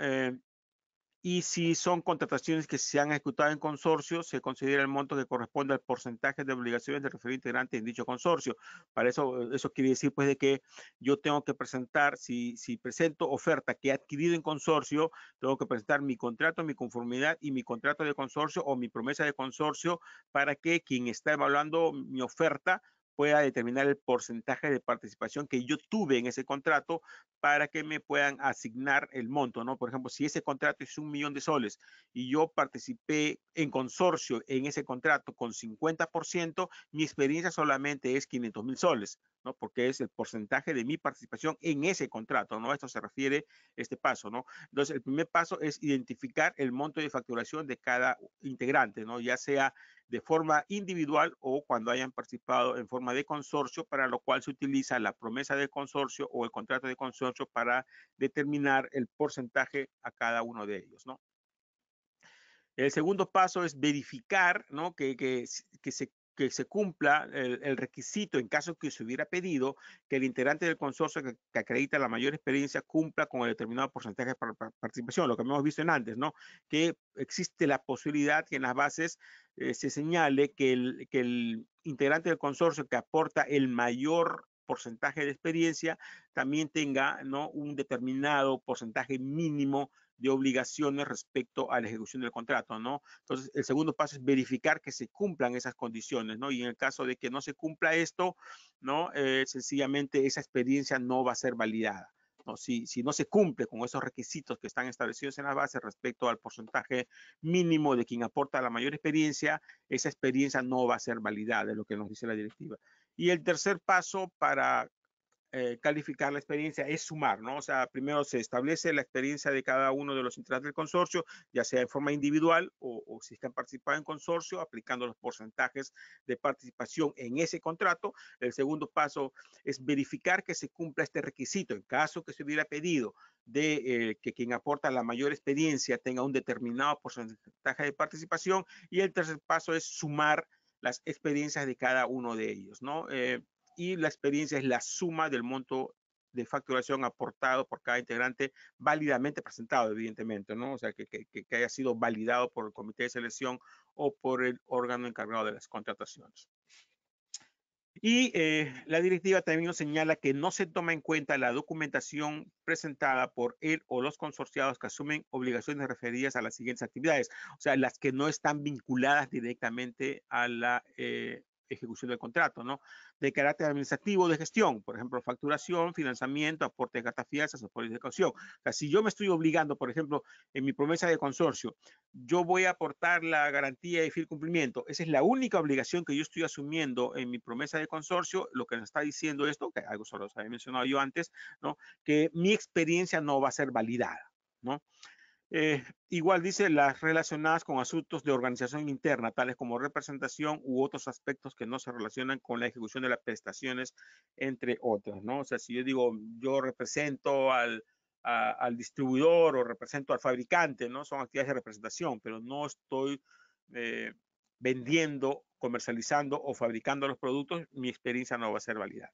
Y si son contrataciones que se han ejecutado en consorcio, se considera el monto que corresponde al porcentaje de obligaciones del referido integrante en dicho consorcio. Para eso quiere decir pues de que yo tengo que presentar, si presento oferta que he adquirido en consorcio, tengo que presentar mi contrato, mi conformidad y mi contrato de consorcio o mi promesa de consorcio para que quien está evaluando mi oferta pueda determinar el porcentaje de participación que yo tuve en ese contrato para que me puedan asignar el monto, ¿no? Por ejemplo, si ese contrato es 1 millón de soles y yo participé en consorcio en ese contrato con 50%, mi experiencia solamente es 500,000 soles, ¿no? Porque es el porcentaje de mi participación en ese contrato, ¿no? Esto se refiere este paso, ¿no? Entonces, el primer paso es identificar el monto de facturación de cada integrante, ¿no? Ya sea de forma individual o cuando hayan participado en forma de consorcio, para lo cual se utiliza la promesa de consorcio o el contrato de consorcio para determinar el porcentaje a cada uno de ellos, ¿no? El segundo paso es verificar, ¿no? que se cumpla el requisito en caso que se hubiera pedido que el integrante del consorcio que acredita la mayor experiencia cumpla con el determinado porcentaje de participación, lo que hemos visto en antes, ¿no? Que existe la posibilidad que en las bases se señale que el integrante del consorcio que aporta el mayor porcentaje de experiencia también tenga, ¿no? un determinado porcentaje mínimo de obligaciones respecto a la ejecución del contrato, ¿no? Entonces, el segundo paso es verificar que se cumplan esas condiciones, ¿no? Y en el caso de que no se cumpla esto, ¿no? Sencillamente esa experiencia no va a ser validada, ¿no? Si no se cumple con esos requisitos que están establecidos en la base respecto al porcentaje mínimo de quien aporta la mayor experiencia, esa experiencia no va a ser validada, es lo que nos dice la directiva. Y el tercer paso para calificar la experiencia es sumar, ¿no? O sea, primero se establece la experiencia de cada uno de los integrantes del consorcio, ya sea en forma individual o si están participando en consorcio, aplicando los porcentajes de participación en ese contrato. El segundo paso es verificar que se cumpla este requisito. En caso que se hubiera pedido de que quien aporta la mayor experiencia tenga un determinado porcentaje de participación. Y el tercer paso es sumar las experiencias de cada uno de ellos, ¿no? Y la experiencia es la suma del monto de facturación aportado por cada integrante, válidamente presentado, evidentemente, ¿no? O sea, que haya sido validado por el comité de selección o por el órgano encargado de las contrataciones. Y la directiva también nos señala que no se toma en cuenta la documentación presentada por él o los consorciados que asumen obligaciones referidas a las siguientes actividades, o sea, las que no están vinculadas directamente a la ejecución del contrato, ¿no? De carácter administrativo de gestión, por ejemplo, facturación, financiamiento, aporte de cartas fianzas, aporte de caución. O sea, si yo me estoy obligando, por ejemplo, en mi promesa de consorcio, yo voy a aportar la garantía de fiel cumplimiento. Esa es la única obligación que yo estoy asumiendo en mi promesa de consorcio. Lo que nos está diciendo esto, que algo solo os había mencionado yo antes, ¿no? Que mi experiencia no va a ser validada, ¿no? Igual dice las relacionadas con asuntos de organización interna, tales como representación u otros aspectos que no se relacionan con la ejecución de las prestaciones, entre otras, ¿no? O sea, si yo digo, yo represento al distribuidor o represento al fabricante, ¿no? Son actividades de representación, pero no estoy eh, vendiendo, comercializando o fabricando los productos, mi experiencia no va a ser válida.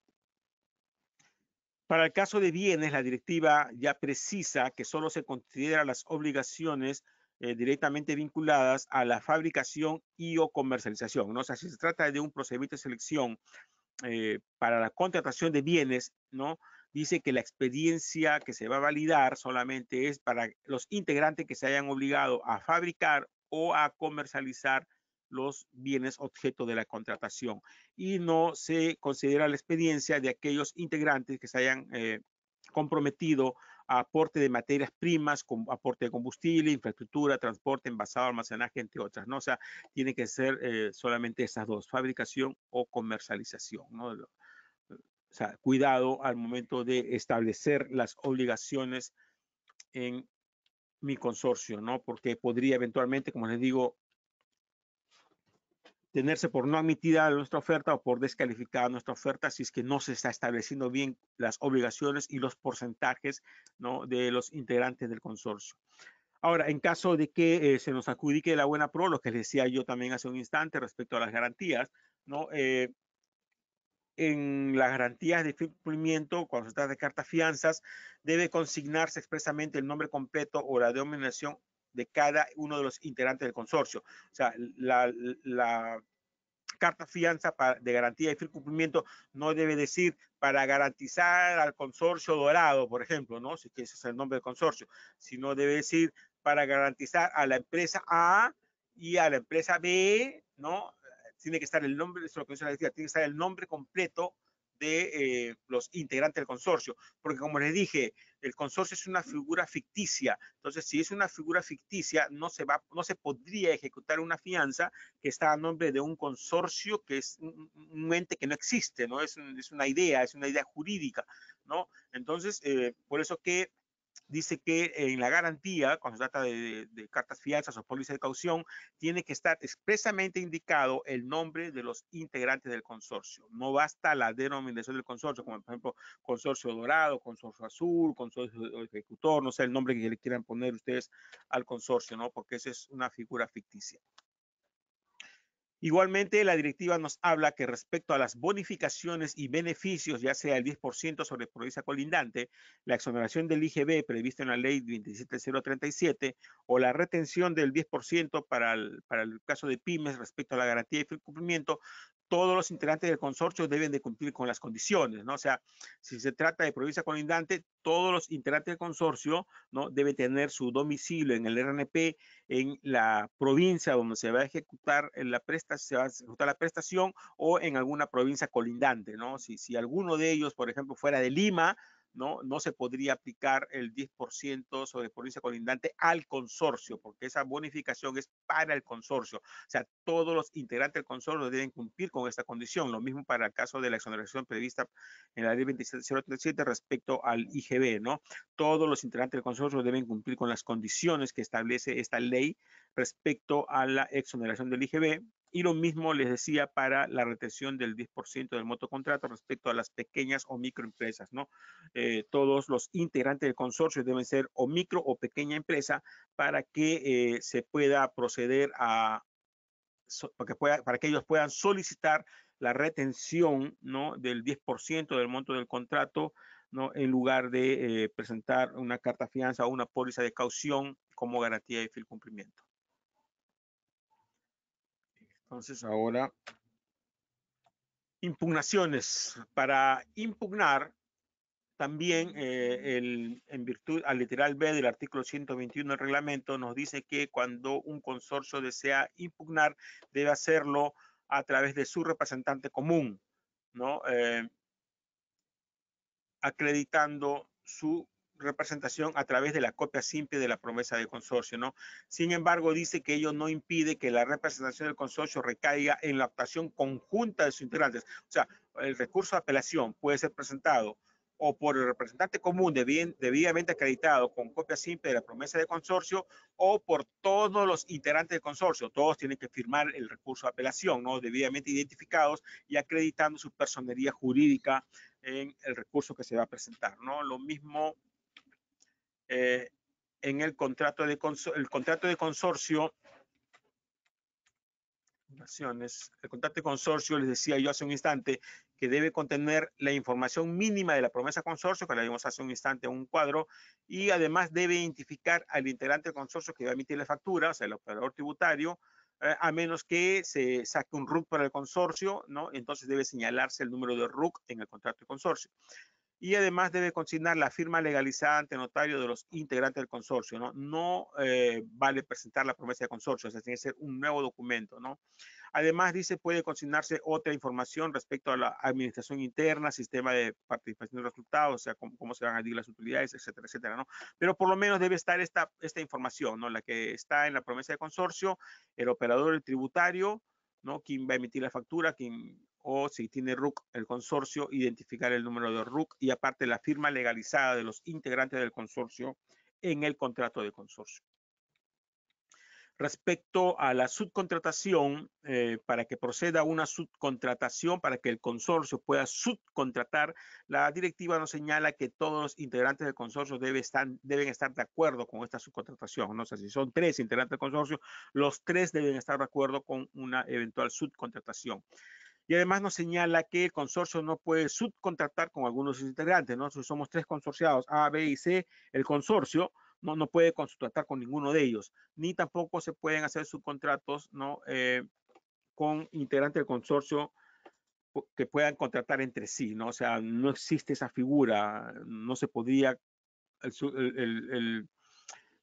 Para el caso de bienes, la directiva ya precisa que solo se considera las obligaciones directamente vinculadas a la fabricación y o comercialización, ¿no? O sea, si se trata de un procedimiento de selección para la contratación de bienes, ¿no? Dice que la experiencia que se va a validar solamente es para los integrantes que se hayan obligado a fabricar o a comercializar los bienes objeto de la contratación, y no se considera la experiencia de aquellos integrantes que se hayan comprometido a aporte de materias primas, con aporte de combustible, infraestructura, transporte, envasado, almacenaje, entre otras, ¿no? O sea, tiene que ser solamente esas dos, fabricación o comercialización, ¿no? O sea, cuidado al momento de establecer las obligaciones en mi consorcio, ¿no? Porque podría eventualmente, como les digo, tenerse por no admitida nuestra oferta o por descalificada nuestra oferta si es que no se está estableciendo bien las obligaciones y los porcentajes, ¿no? de los integrantes del consorcio. Ahora, en caso de que se nos adjudique la buena pro, lo que les decía yo también hace un instante respecto a las garantías, ¿no? En las garantías de cumplimiento, cuando se trata de cartas fianzas, debe consignarse expresamente el nombre completo o la denominación de cada uno de los integrantes del consorcio. O sea, la carta fianza de garantía y fiel cumplimiento no debe decir para garantizar al consorcio Dorado, por ejemplo, ¿no? Si que ese es el nombre del consorcio, sino debe decir para garantizar a la empresa A y a la empresa B, ¿no? Tiene que estar el nombre, eso es lo que yo les decía, tiene que estar el nombre completo de los integrantes del consorcio, porque como les dije, el consorcio es una figura ficticia. Entonces, si es una figura ficticia, no se podría ejecutar una fianza que está a nombre de un consorcio que es un ente que no existe, ¿no? Es una idea jurídica, ¿no? Entonces, por eso que dice que en la garantía, cuando se trata de cartas fianzas o pólizas de caución, tiene que estar expresamente indicado el nombre de los integrantes del consorcio. No basta la denominación del consorcio, como por ejemplo consorcio dorado, consorcio azul, consorcio ejecutor, no sé el nombre que le quieran poner ustedes al consorcio, ¿no? Porque esa es una figura ficticia. Igualmente, la directiva nos habla que respecto a las bonificaciones y beneficios, ya sea el 10% sobre provincia colindante, la exoneración del IGB prevista en la ley 27037 o la retención del 10% para el caso de pymes respecto a la garantía y cumplimiento, todos los integrantes del consorcio deben de cumplir con las condiciones, ¿no? O sea, si se trata de provincia colindante, todos los integrantes del consorcio, ¿no? Deben tener su domicilio en el RNP en la provincia donde se va a ejecutar la prestación o en alguna provincia colindante, ¿no? Si alguno de ellos, por ejemplo, fuera de Lima, no se podría aplicar el 10% sobre provincia colindante al consorcio, porque esa bonificación es para el consorcio. O sea, todos los integrantes del consorcio deben cumplir con esta condición. Lo mismo para el caso de la exoneración prevista en la ley 27037 respecto al IGB, ¿no? Todos los integrantes del consorcio deben cumplir con las condiciones que establece esta ley respecto a la exoneración del IGB. Y lo mismo les decía para la retención del 10% del motocontrato respecto a las pequeñas o microempresas, ¿no? Todos los integrantes del consorcio deben ser o micro o pequeña empresa para que se pueda proceder para que ellos puedan solicitar la retención, ¿no? Del 10% del monto del contrato, ¿no? En lugar de presentar una carta fianza o una póliza de caución como garantía de fiel cumplimiento. Entonces ahora, impugnaciones. Para impugnar, también en virtud al literal B del artículo 121 del reglamento nos dice que cuando un consorcio desea impugnar debe hacerlo a través de su representante común, ¿no? Acreditando su representación a través de la copia simple de la promesa de consorcio, ¿no? Sin embargo, dice que ello no impide que la representación del consorcio recaiga en la actuación conjunta de sus integrantes. O sea, el recurso de apelación puede ser presentado o por el representante común debidamente acreditado con copia simple de la promesa de consorcio o por todos los integrantes del consorcio. Todos tienen que firmar el recurso de apelación, ¿no? Debidamente identificados y acreditando su personería jurídica en el recurso que se va a presentar, ¿no? Lo mismo en el contrato de consorcio. El contrato de consorcio, les decía yo hace un instante, que debe contener la información mínima de la promesa consorcio, que la vimos hace un instante en un cuadro, y además debe identificar al integrante del consorcio que va a emitir la factura, o sea, el operador tributario, a menos que se saque un RUC para el consorcio, ¿no? Entonces debe señalarse el número de RUC en el contrato de consorcio. Y además debe consignar la firma legalizada ante notario de los integrantes del consorcio, ¿no? No vale presentar la promesa de consorcio, o sea, tiene que ser un nuevo documento, ¿no? Además, dice, puede consignarse otra información respecto a la administración interna, sistema de participación de resultados, o sea, cómo se van a dividir las utilidades, etcétera, etcétera, ¿no? Pero por lo menos debe estar esta información, ¿no? La que está en la promesa de consorcio, el operador, el tributario, ¿no? Quién va a emitir la factura, o si tiene RUC, el consorcio, identificar el número de RUC y aparte la firma legalizada de los integrantes del consorcio en el contrato de consorcio. Respecto a la subcontratación, para que proceda una subcontratación, para que el consorcio pueda subcontratar, la directiva nos señala que todos los integrantes del consorcio deben estar de acuerdo con esta subcontratación, ¿no? O sea, si son 3 integrantes del consorcio, los 3 deben estar de acuerdo con una eventual subcontratación. Y además nos señala que el consorcio no puede subcontratar con algunos integrantes, ¿no? Si somos 3 consorciados, A, B y C, el consorcio no puede contratar con ninguno de ellos, ni tampoco se pueden hacer subcontratos, ¿no? Con integrantes del consorcio que puedan contratar entre sí, ¿no? O sea, no existe esa figura, no se podría,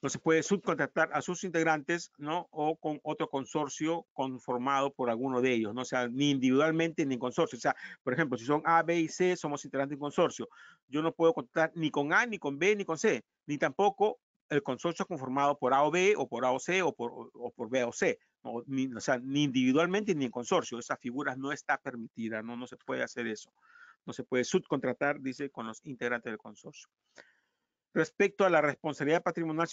no se puede subcontratar a sus integrantes, ¿no? O con otro consorcio conformado por alguno de ellos, ¿no? O sea, ni individualmente ni en consorcio. O sea, por ejemplo, si son A, B y C, somos integrantes de un consorcio. Yo no puedo contratar ni con A, ni con B, ni con C, ni tampoco el consorcio conformado por A o B, o por A o C, o por B o C. O sea, ni individualmente ni en consorcio. Esa figura no está permitida, no se puede hacer eso. No se puede subcontratar, dice, con los integrantes del consorcio. Respecto a la responsabilidad patrimonial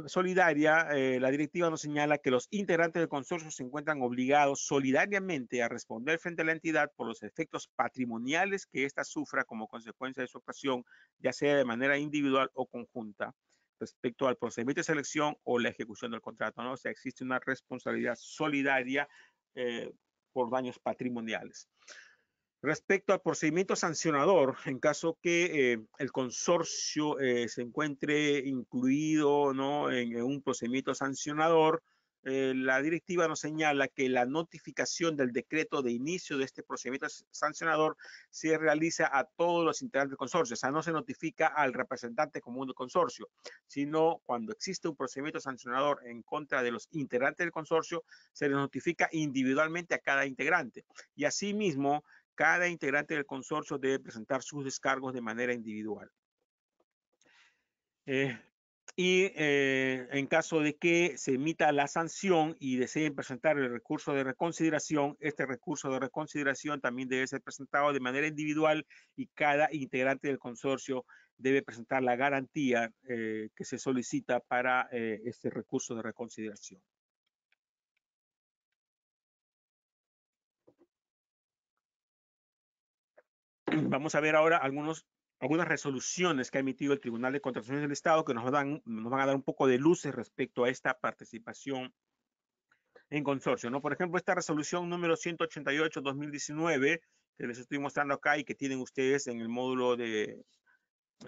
solidaria, la directiva nos señala que los integrantes del consorcio se encuentran obligados solidariamente a responder frente a la entidad por los efectos patrimoniales que ésta sufra como consecuencia de su actuación, ya sea de manera individual o conjunta, respecto al procedimiento de selección o la ejecución del contrato, ¿no? O sea, existe una responsabilidad solidaria por daños patrimoniales. Respecto al procedimiento sancionador, en caso que el consorcio se encuentre incluido, ¿no? en un procedimiento sancionador, la directiva nos señala que la notificación del decreto de inicio de este procedimiento sancionador se realiza a todos los integrantes del consorcio. O sea, no se notifica al representante común del consorcio, sino cuando existe un procedimiento sancionador en contra de los integrantes del consorcio, se les notifica individualmente a cada integrante. Y asimismo, cada integrante del consorcio debe presentar sus descargos de manera individual. En caso de que se emita la sanción y deseen presentar el recurso de reconsideración, este recurso de reconsideración también debe ser presentado de manera individual y cada integrante del consorcio debe presentar la garantía que se solicita para este recurso de reconsideración. Vamos a ver ahora algunas resoluciones que ha emitido el Tribunal de Contrataciones del Estado que nos van a dar un poco de luces respecto a esta participación en consorcio, ¿no? Por ejemplo, esta resolución número 188-2019 que les estoy mostrando acá y que tienen ustedes en el módulo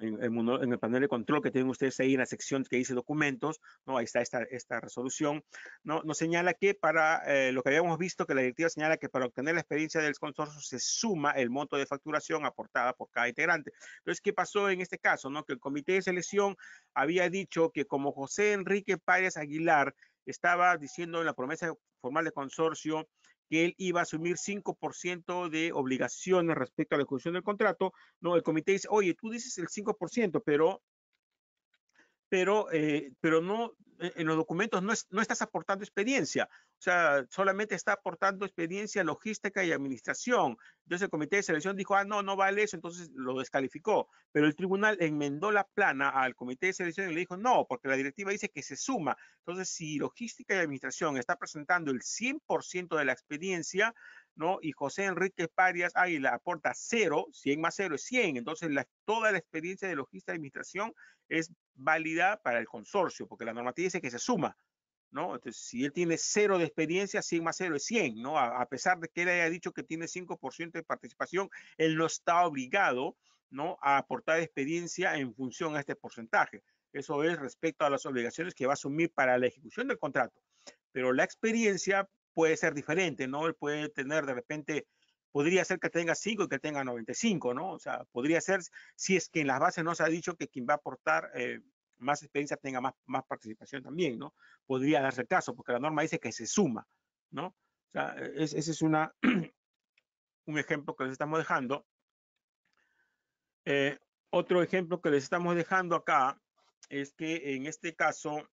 en el panel de control que tienen ustedes ahí en la sección que dice documentos, ¿no? Ahí está esta resolución, ¿no? Nos señala que para lo que habíamos visto, que la directiva señala que para obtener la experiencia del consorcio se suma el monto de facturación aportada por cada integrante. Entonces, ¿qué pasó en este caso? ¿No? Que el comité de selección había dicho que como José Enrique Páez Aguilar estaba diciendo en la promesa formal de consorcio que él iba a asumir 5% de obligaciones respecto a la ejecución del contrato, no, el comité dice, oye, tú dices el 5%, pero no, en los documentos no estás aportando experiencia, o sea, solamente está aportando experiencia logística y administración. Entonces el comité de selección dijo, no vale eso, entonces lo descalificó, pero el tribunal enmendó la plana al comité de selección y le dijo, no, porque la directiva dice que se suma. Entonces, si logística y administración está presentando el 100% de la experiencia, ¿no? Y José Enrique Páez Águila aporta 0, 100 más 0 es 100, entonces toda la experiencia de logística y administración es válida para el consorcio, porque la normativa dice que se suma, ¿no? Entonces, si él tiene 0 de experiencia, 100 más 0 es 100, ¿no? A pesar de que él haya dicho que tiene 5% de participación, él no está obligado, ¿no? A aportar experiencia en función a este porcentaje. Eso es respecto a las obligaciones que va a asumir para la ejecución del contrato. Pero la experiencia puede ser diferente, ¿no? Él puede tener de repente, podría ser que tenga 5 y que tenga 95, ¿no? O sea, podría ser, si es que en las bases no se ha dicho que quien va a aportar más experiencia tenga más participación también, ¿no? Podría darse el caso, porque la norma dice que se suma, ¿no? O sea, ese es un ejemplo que les estamos dejando. Otro ejemplo que les estamos dejando acá es que en este caso,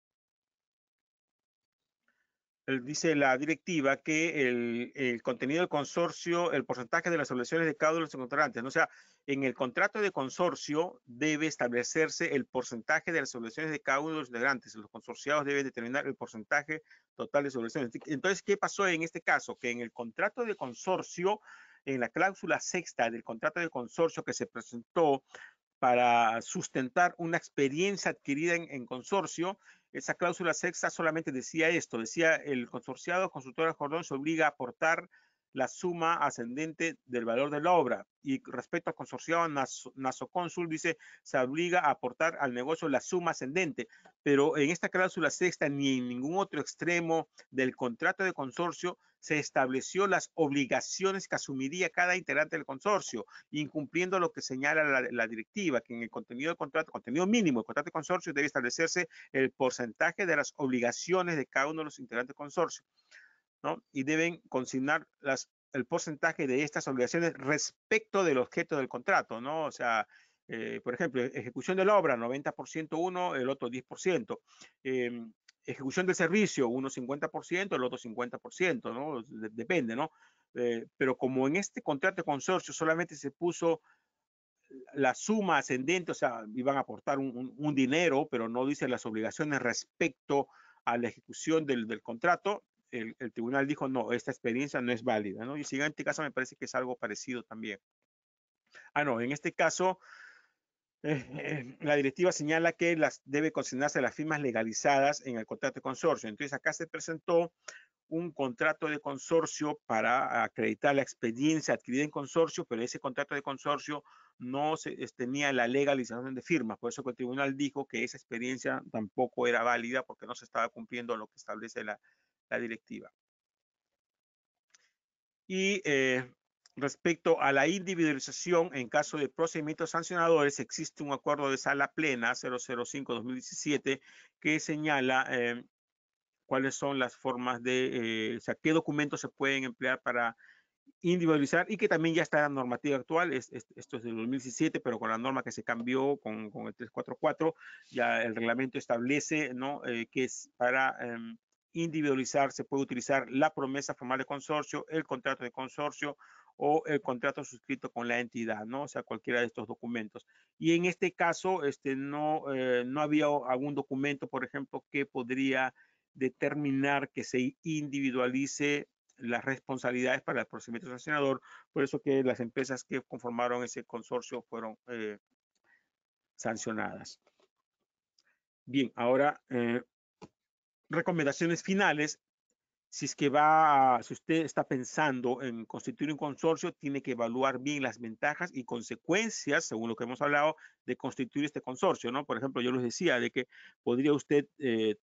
dice la directiva que el contenido del consorcio, el porcentaje de las obligaciones de cada uno de los contratantes, ¿no? O sea, en el contrato de consorcio debe establecerse el porcentaje de las obligaciones de cada uno de los integrantes. Los consorciados deben determinar el porcentaje total de sus obligaciones. Entonces, ¿qué pasó en este caso? Que en el contrato de consorcio, en la cláusula sexta del contrato de consorcio que se presentó para sustentar una experiencia adquirida en consorcio, esa cláusula sexta solamente decía esto, decía el consorciado consultor Jordón se obliga a aportar la suma ascendente del valor de la obra. Y respecto al consorciado, Nasocónsul dice, se obliga a aportar al negocio la suma ascendente, pero en esta cláusula sexta ni en ningún otro extremo del contrato de consorcio se estableció las obligaciones que asumiría cada integrante del consorcio, incumpliendo lo que señala la directiva, que en el contenido del contrato, contenido mínimo del contrato de consorcio, debe establecerse el porcentaje de las obligaciones de cada uno de los integrantes del consorcio, ¿no? Y deben consignar el porcentaje de estas obligaciones respecto del objeto del contrato, ¿no? O sea, por ejemplo, ejecución de la obra, 90% uno, el otro 10%. Ejecución del servicio, uno 50%, el otro 50%, ¿no? Depende, ¿no? Pero como en este contrato de consorcio solamente se puso la suma ascendente, o sea, iban a aportar un dinero, pero no dice las obligaciones respecto a la ejecución del contrato, el tribunal dijo, no, esta experiencia no es válida, ¿no? Y en este caso me parece que es algo parecido también. No, en este caso, la directiva señala que debe consignarse las firmas legalizadas en el contrato de consorcio. Entonces, acá se presentó un contrato de consorcio para acreditar la experiencia adquirida en consorcio, pero ese contrato de consorcio no tenía la legalización de firmas. Por eso que el tribunal dijo que esa experiencia tampoco era válida porque no se estaba cumpliendo lo que establece la directiva. Y respecto a la individualización, en caso de procedimientos sancionadores, existe un acuerdo de sala plena 005-2017 que señala cuáles son las formas de, o sea, qué documentos se pueden emplear para individualizar y que también ya está en la normativa actual. Esto es del 2017, pero con la norma que se cambió con el 344, ya el reglamento establece, ¿no? Que es para individualizar, se puede utilizar la promesa formal de consorcio, el contrato de consorcio o el contrato suscrito con la entidad, ¿no? O sea, cualquiera de estos documentos. Y en este caso, no había algún documento, por ejemplo, que podría determinar que se individualice las responsabilidades para el procedimiento sancionador. Por eso que las empresas que conformaron ese consorcio fueron sancionadas. Bien, ahora recomendaciones finales. Si es que si usted está pensando en constituir un consorcio, tiene que evaluar bien las ventajas y consecuencias, según lo que hemos hablado, de constituir este consorcio, ¿no? Por ejemplo, yo les decía de que podría usted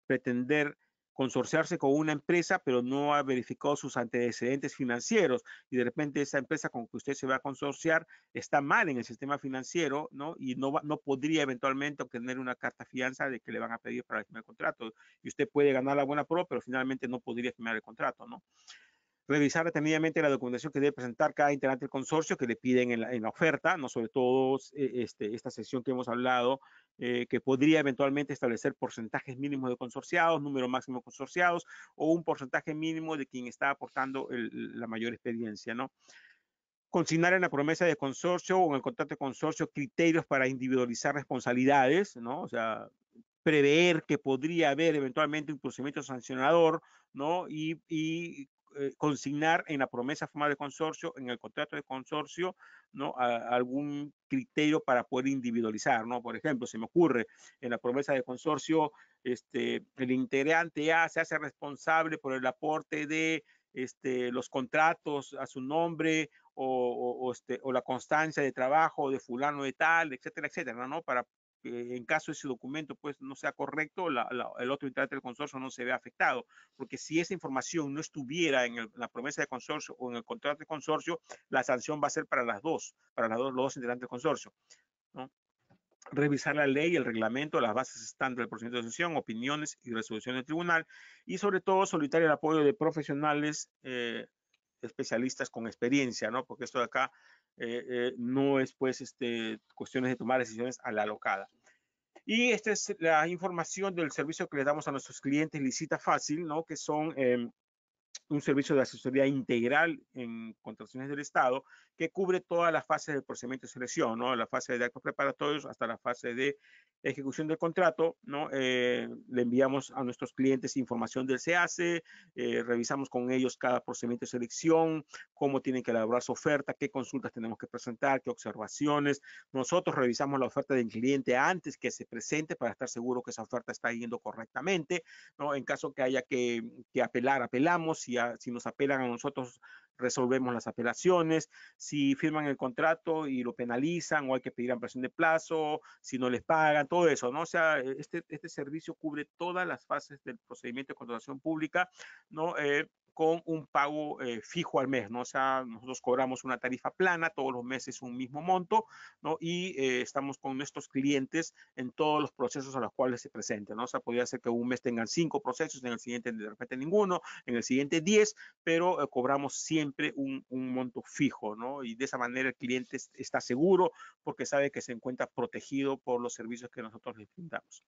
pretender consorciarse con una empresa, pero no ha verificado sus antecedentes financieros y de repente esa empresa con que usted se va a consorciar está mal en el sistema financiero, ¿no? Y no podría eventualmente obtener una carta fianza de que le van a pedir para el primer contrato. Y usted puede ganar la buena pro, pero finalmente no podría firmar el contrato, ¿no? Revisar detenidamente la documentación que debe presentar cada integrante del consorcio que le piden en la oferta, no sobre todo esta sección que hemos hablado, que podría eventualmente establecer porcentajes mínimos de consorciados, número máximo de consorciados o un porcentaje mínimo de quien está aportando la mayor experiencia, ¿no? Consignar en la promesa de consorcio o en el contrato de consorcio criterios para individualizar responsabilidades, ¿no? O sea, prever que podría haber eventualmente un procedimiento sancionador, ¿no? Y consignar en la promesa formal de consorcio, en el contrato de consorcio, ¿no? Algún criterio para poder individualizar, ¿no? Por ejemplo, se me ocurre en la promesa de consorcio, el integrante A se hace responsable por el aporte de los contratos a su nombre o la constancia de trabajo de fulano de tal, etcétera, etcétera, ¿no? Para en caso ese documento pues no sea correcto, el otro integrante del consorcio no se ve afectado, porque si esa información no estuviera en la promesa de consorcio o en el contrato de consorcio, la sanción va a ser para los dos integrantes del consorcio, ¿no? Revisar la ley, el reglamento, las bases estándar del procedimiento de sesión, opiniones y resolución del tribunal y sobre todo solicitar el apoyo de profesionales especialistas con experiencia, ¿no? Porque esto de acá no es pues cuestiones de tomar decisiones a la alocada. Y esta es la información del servicio que le damos a nuestros clientes Licita Fácil, ¿no? Que son un servicio de asesoría integral en contrataciones del Estado que cubre todas las fases del procedimiento de selección, ¿no? La fase de actos preparatorios hasta la fase de ejecución del contrato, ¿no? Le enviamos a nuestros clientes información del SEACE, revisamos con ellos cada procedimiento de selección, cómo tienen que elaborar su oferta, qué consultas tenemos que presentar, qué observaciones. Nosotros revisamos la oferta del cliente antes que se presente para estar seguro que esa oferta está yendo correctamente, ¿no? En caso que haya que apelar, apelamos. Si si nos apelan a nosotros, resolvemos las apelaciones, si firman el contrato y lo penalizan o hay que pedir ampliación de plazo, si no les pagan, todo eso, ¿no? O sea, este servicio cubre todas las fases del procedimiento de contratación pública, ¿no? Con un pago fijo al mes, ¿no? O sea, nosotros cobramos una tarifa plana, todos los meses un mismo monto, ¿no? Y estamos con nuestros clientes en todos los procesos a los cuales se presenten, ¿no? O sea, podría ser que un mes tengan 5 procesos, en el siguiente de repente ninguno, en el siguiente 10, pero cobramos siempre un monto fijo, ¿no? Y de esa manera el cliente está seguro porque sabe que se encuentra protegido por los servicios que nosotros les brindamos.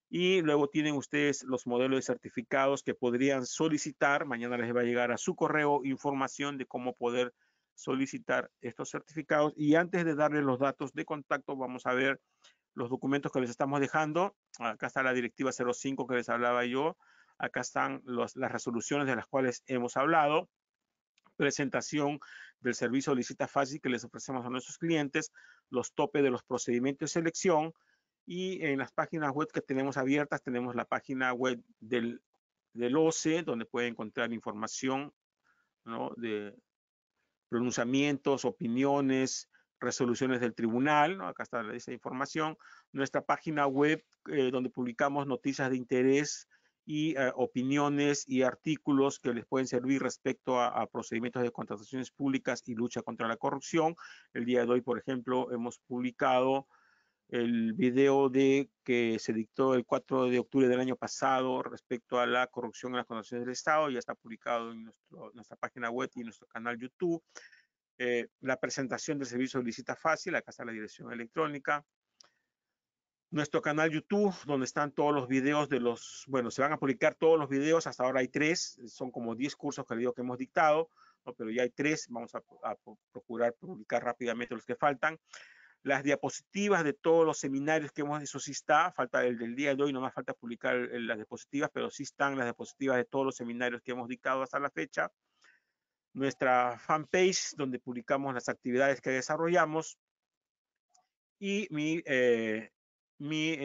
Y luego tienen ustedes los modelos de certificados que podrían solicitar. Mañana les va a llegar a su correo información de cómo poder solicitar estos certificados. Y antes de darles los datos de contacto, vamos a ver los documentos que les estamos dejando. Acá está la directiva 05 que les hablaba yo. Acá están las resoluciones de las cuales hemos hablado. Presentación del servicio Licita Fácil que les ofrecemos a nuestros clientes. Los topes de los procedimientos de selección. Y en las páginas web que tenemos abiertas, tenemos la página web del OCE, donde pueden encontrar información, ¿no? De pronunciamientos, opiniones, resoluciones del tribunal, ¿no? Acá está esa información. Nuestra página web, donde publicamos noticias de interés y opiniones y artículos que les pueden servir respecto a procedimientos de contrataciones públicas y lucha contra la corrupción. El día de hoy, por ejemplo, hemos publicado el video que se dictó el 4 de octubre del año pasado respecto a la corrupción en las contrataciones del Estado. Ya está publicado en nuestra página web y en nuestro canal YouTube. La presentación del servicio de Licita Fácil, acá está la dirección electrónica. Nuestro canal YouTube, donde están todos los videos bueno, se van a publicar todos los videos, hasta ahora hay 3, son como 10 cursos que hemos dictado, ¿no? Pero ya hay 3, vamos a procurar publicar rápidamente los que faltan. Las diapositivas de todos los seminarios que hemos, eso sí está, falta el del día de hoy, no más falta publicar las diapositivas, pero sí están las diapositivas de todos los seminarios que hemos dictado hasta la fecha. Nuestra fanpage, donde publicamos las actividades que desarrollamos, y mi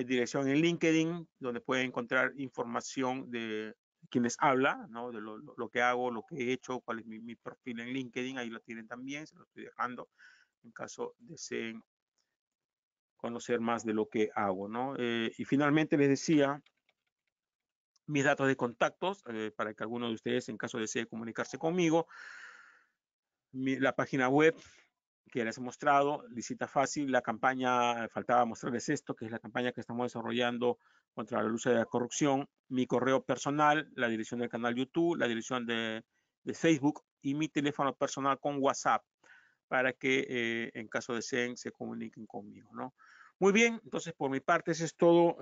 dirección en LinkedIn, donde pueden encontrar información de quienes habla, ¿no? De lo que hago, lo que he hecho, cuál es mi perfil en LinkedIn, ahí lo tienen también, se lo estoy dejando en caso deseen conocer más de lo que hago, ¿no? Y finalmente les decía mis datos de contactos para que alguno de ustedes, en caso desee comunicarse conmigo, la página web que les he mostrado, Licita Fácil, la campaña, faltaba mostrarles esto, que es la campaña que estamos desarrollando contra la lucha de la corrupción, mi correo personal, la dirección del canal YouTube, la dirección de Facebook y mi teléfono personal con WhatsApp, para que en caso deseen se comuniquen conmigo, ¿no? Muy bien, entonces por mi parte eso es todo.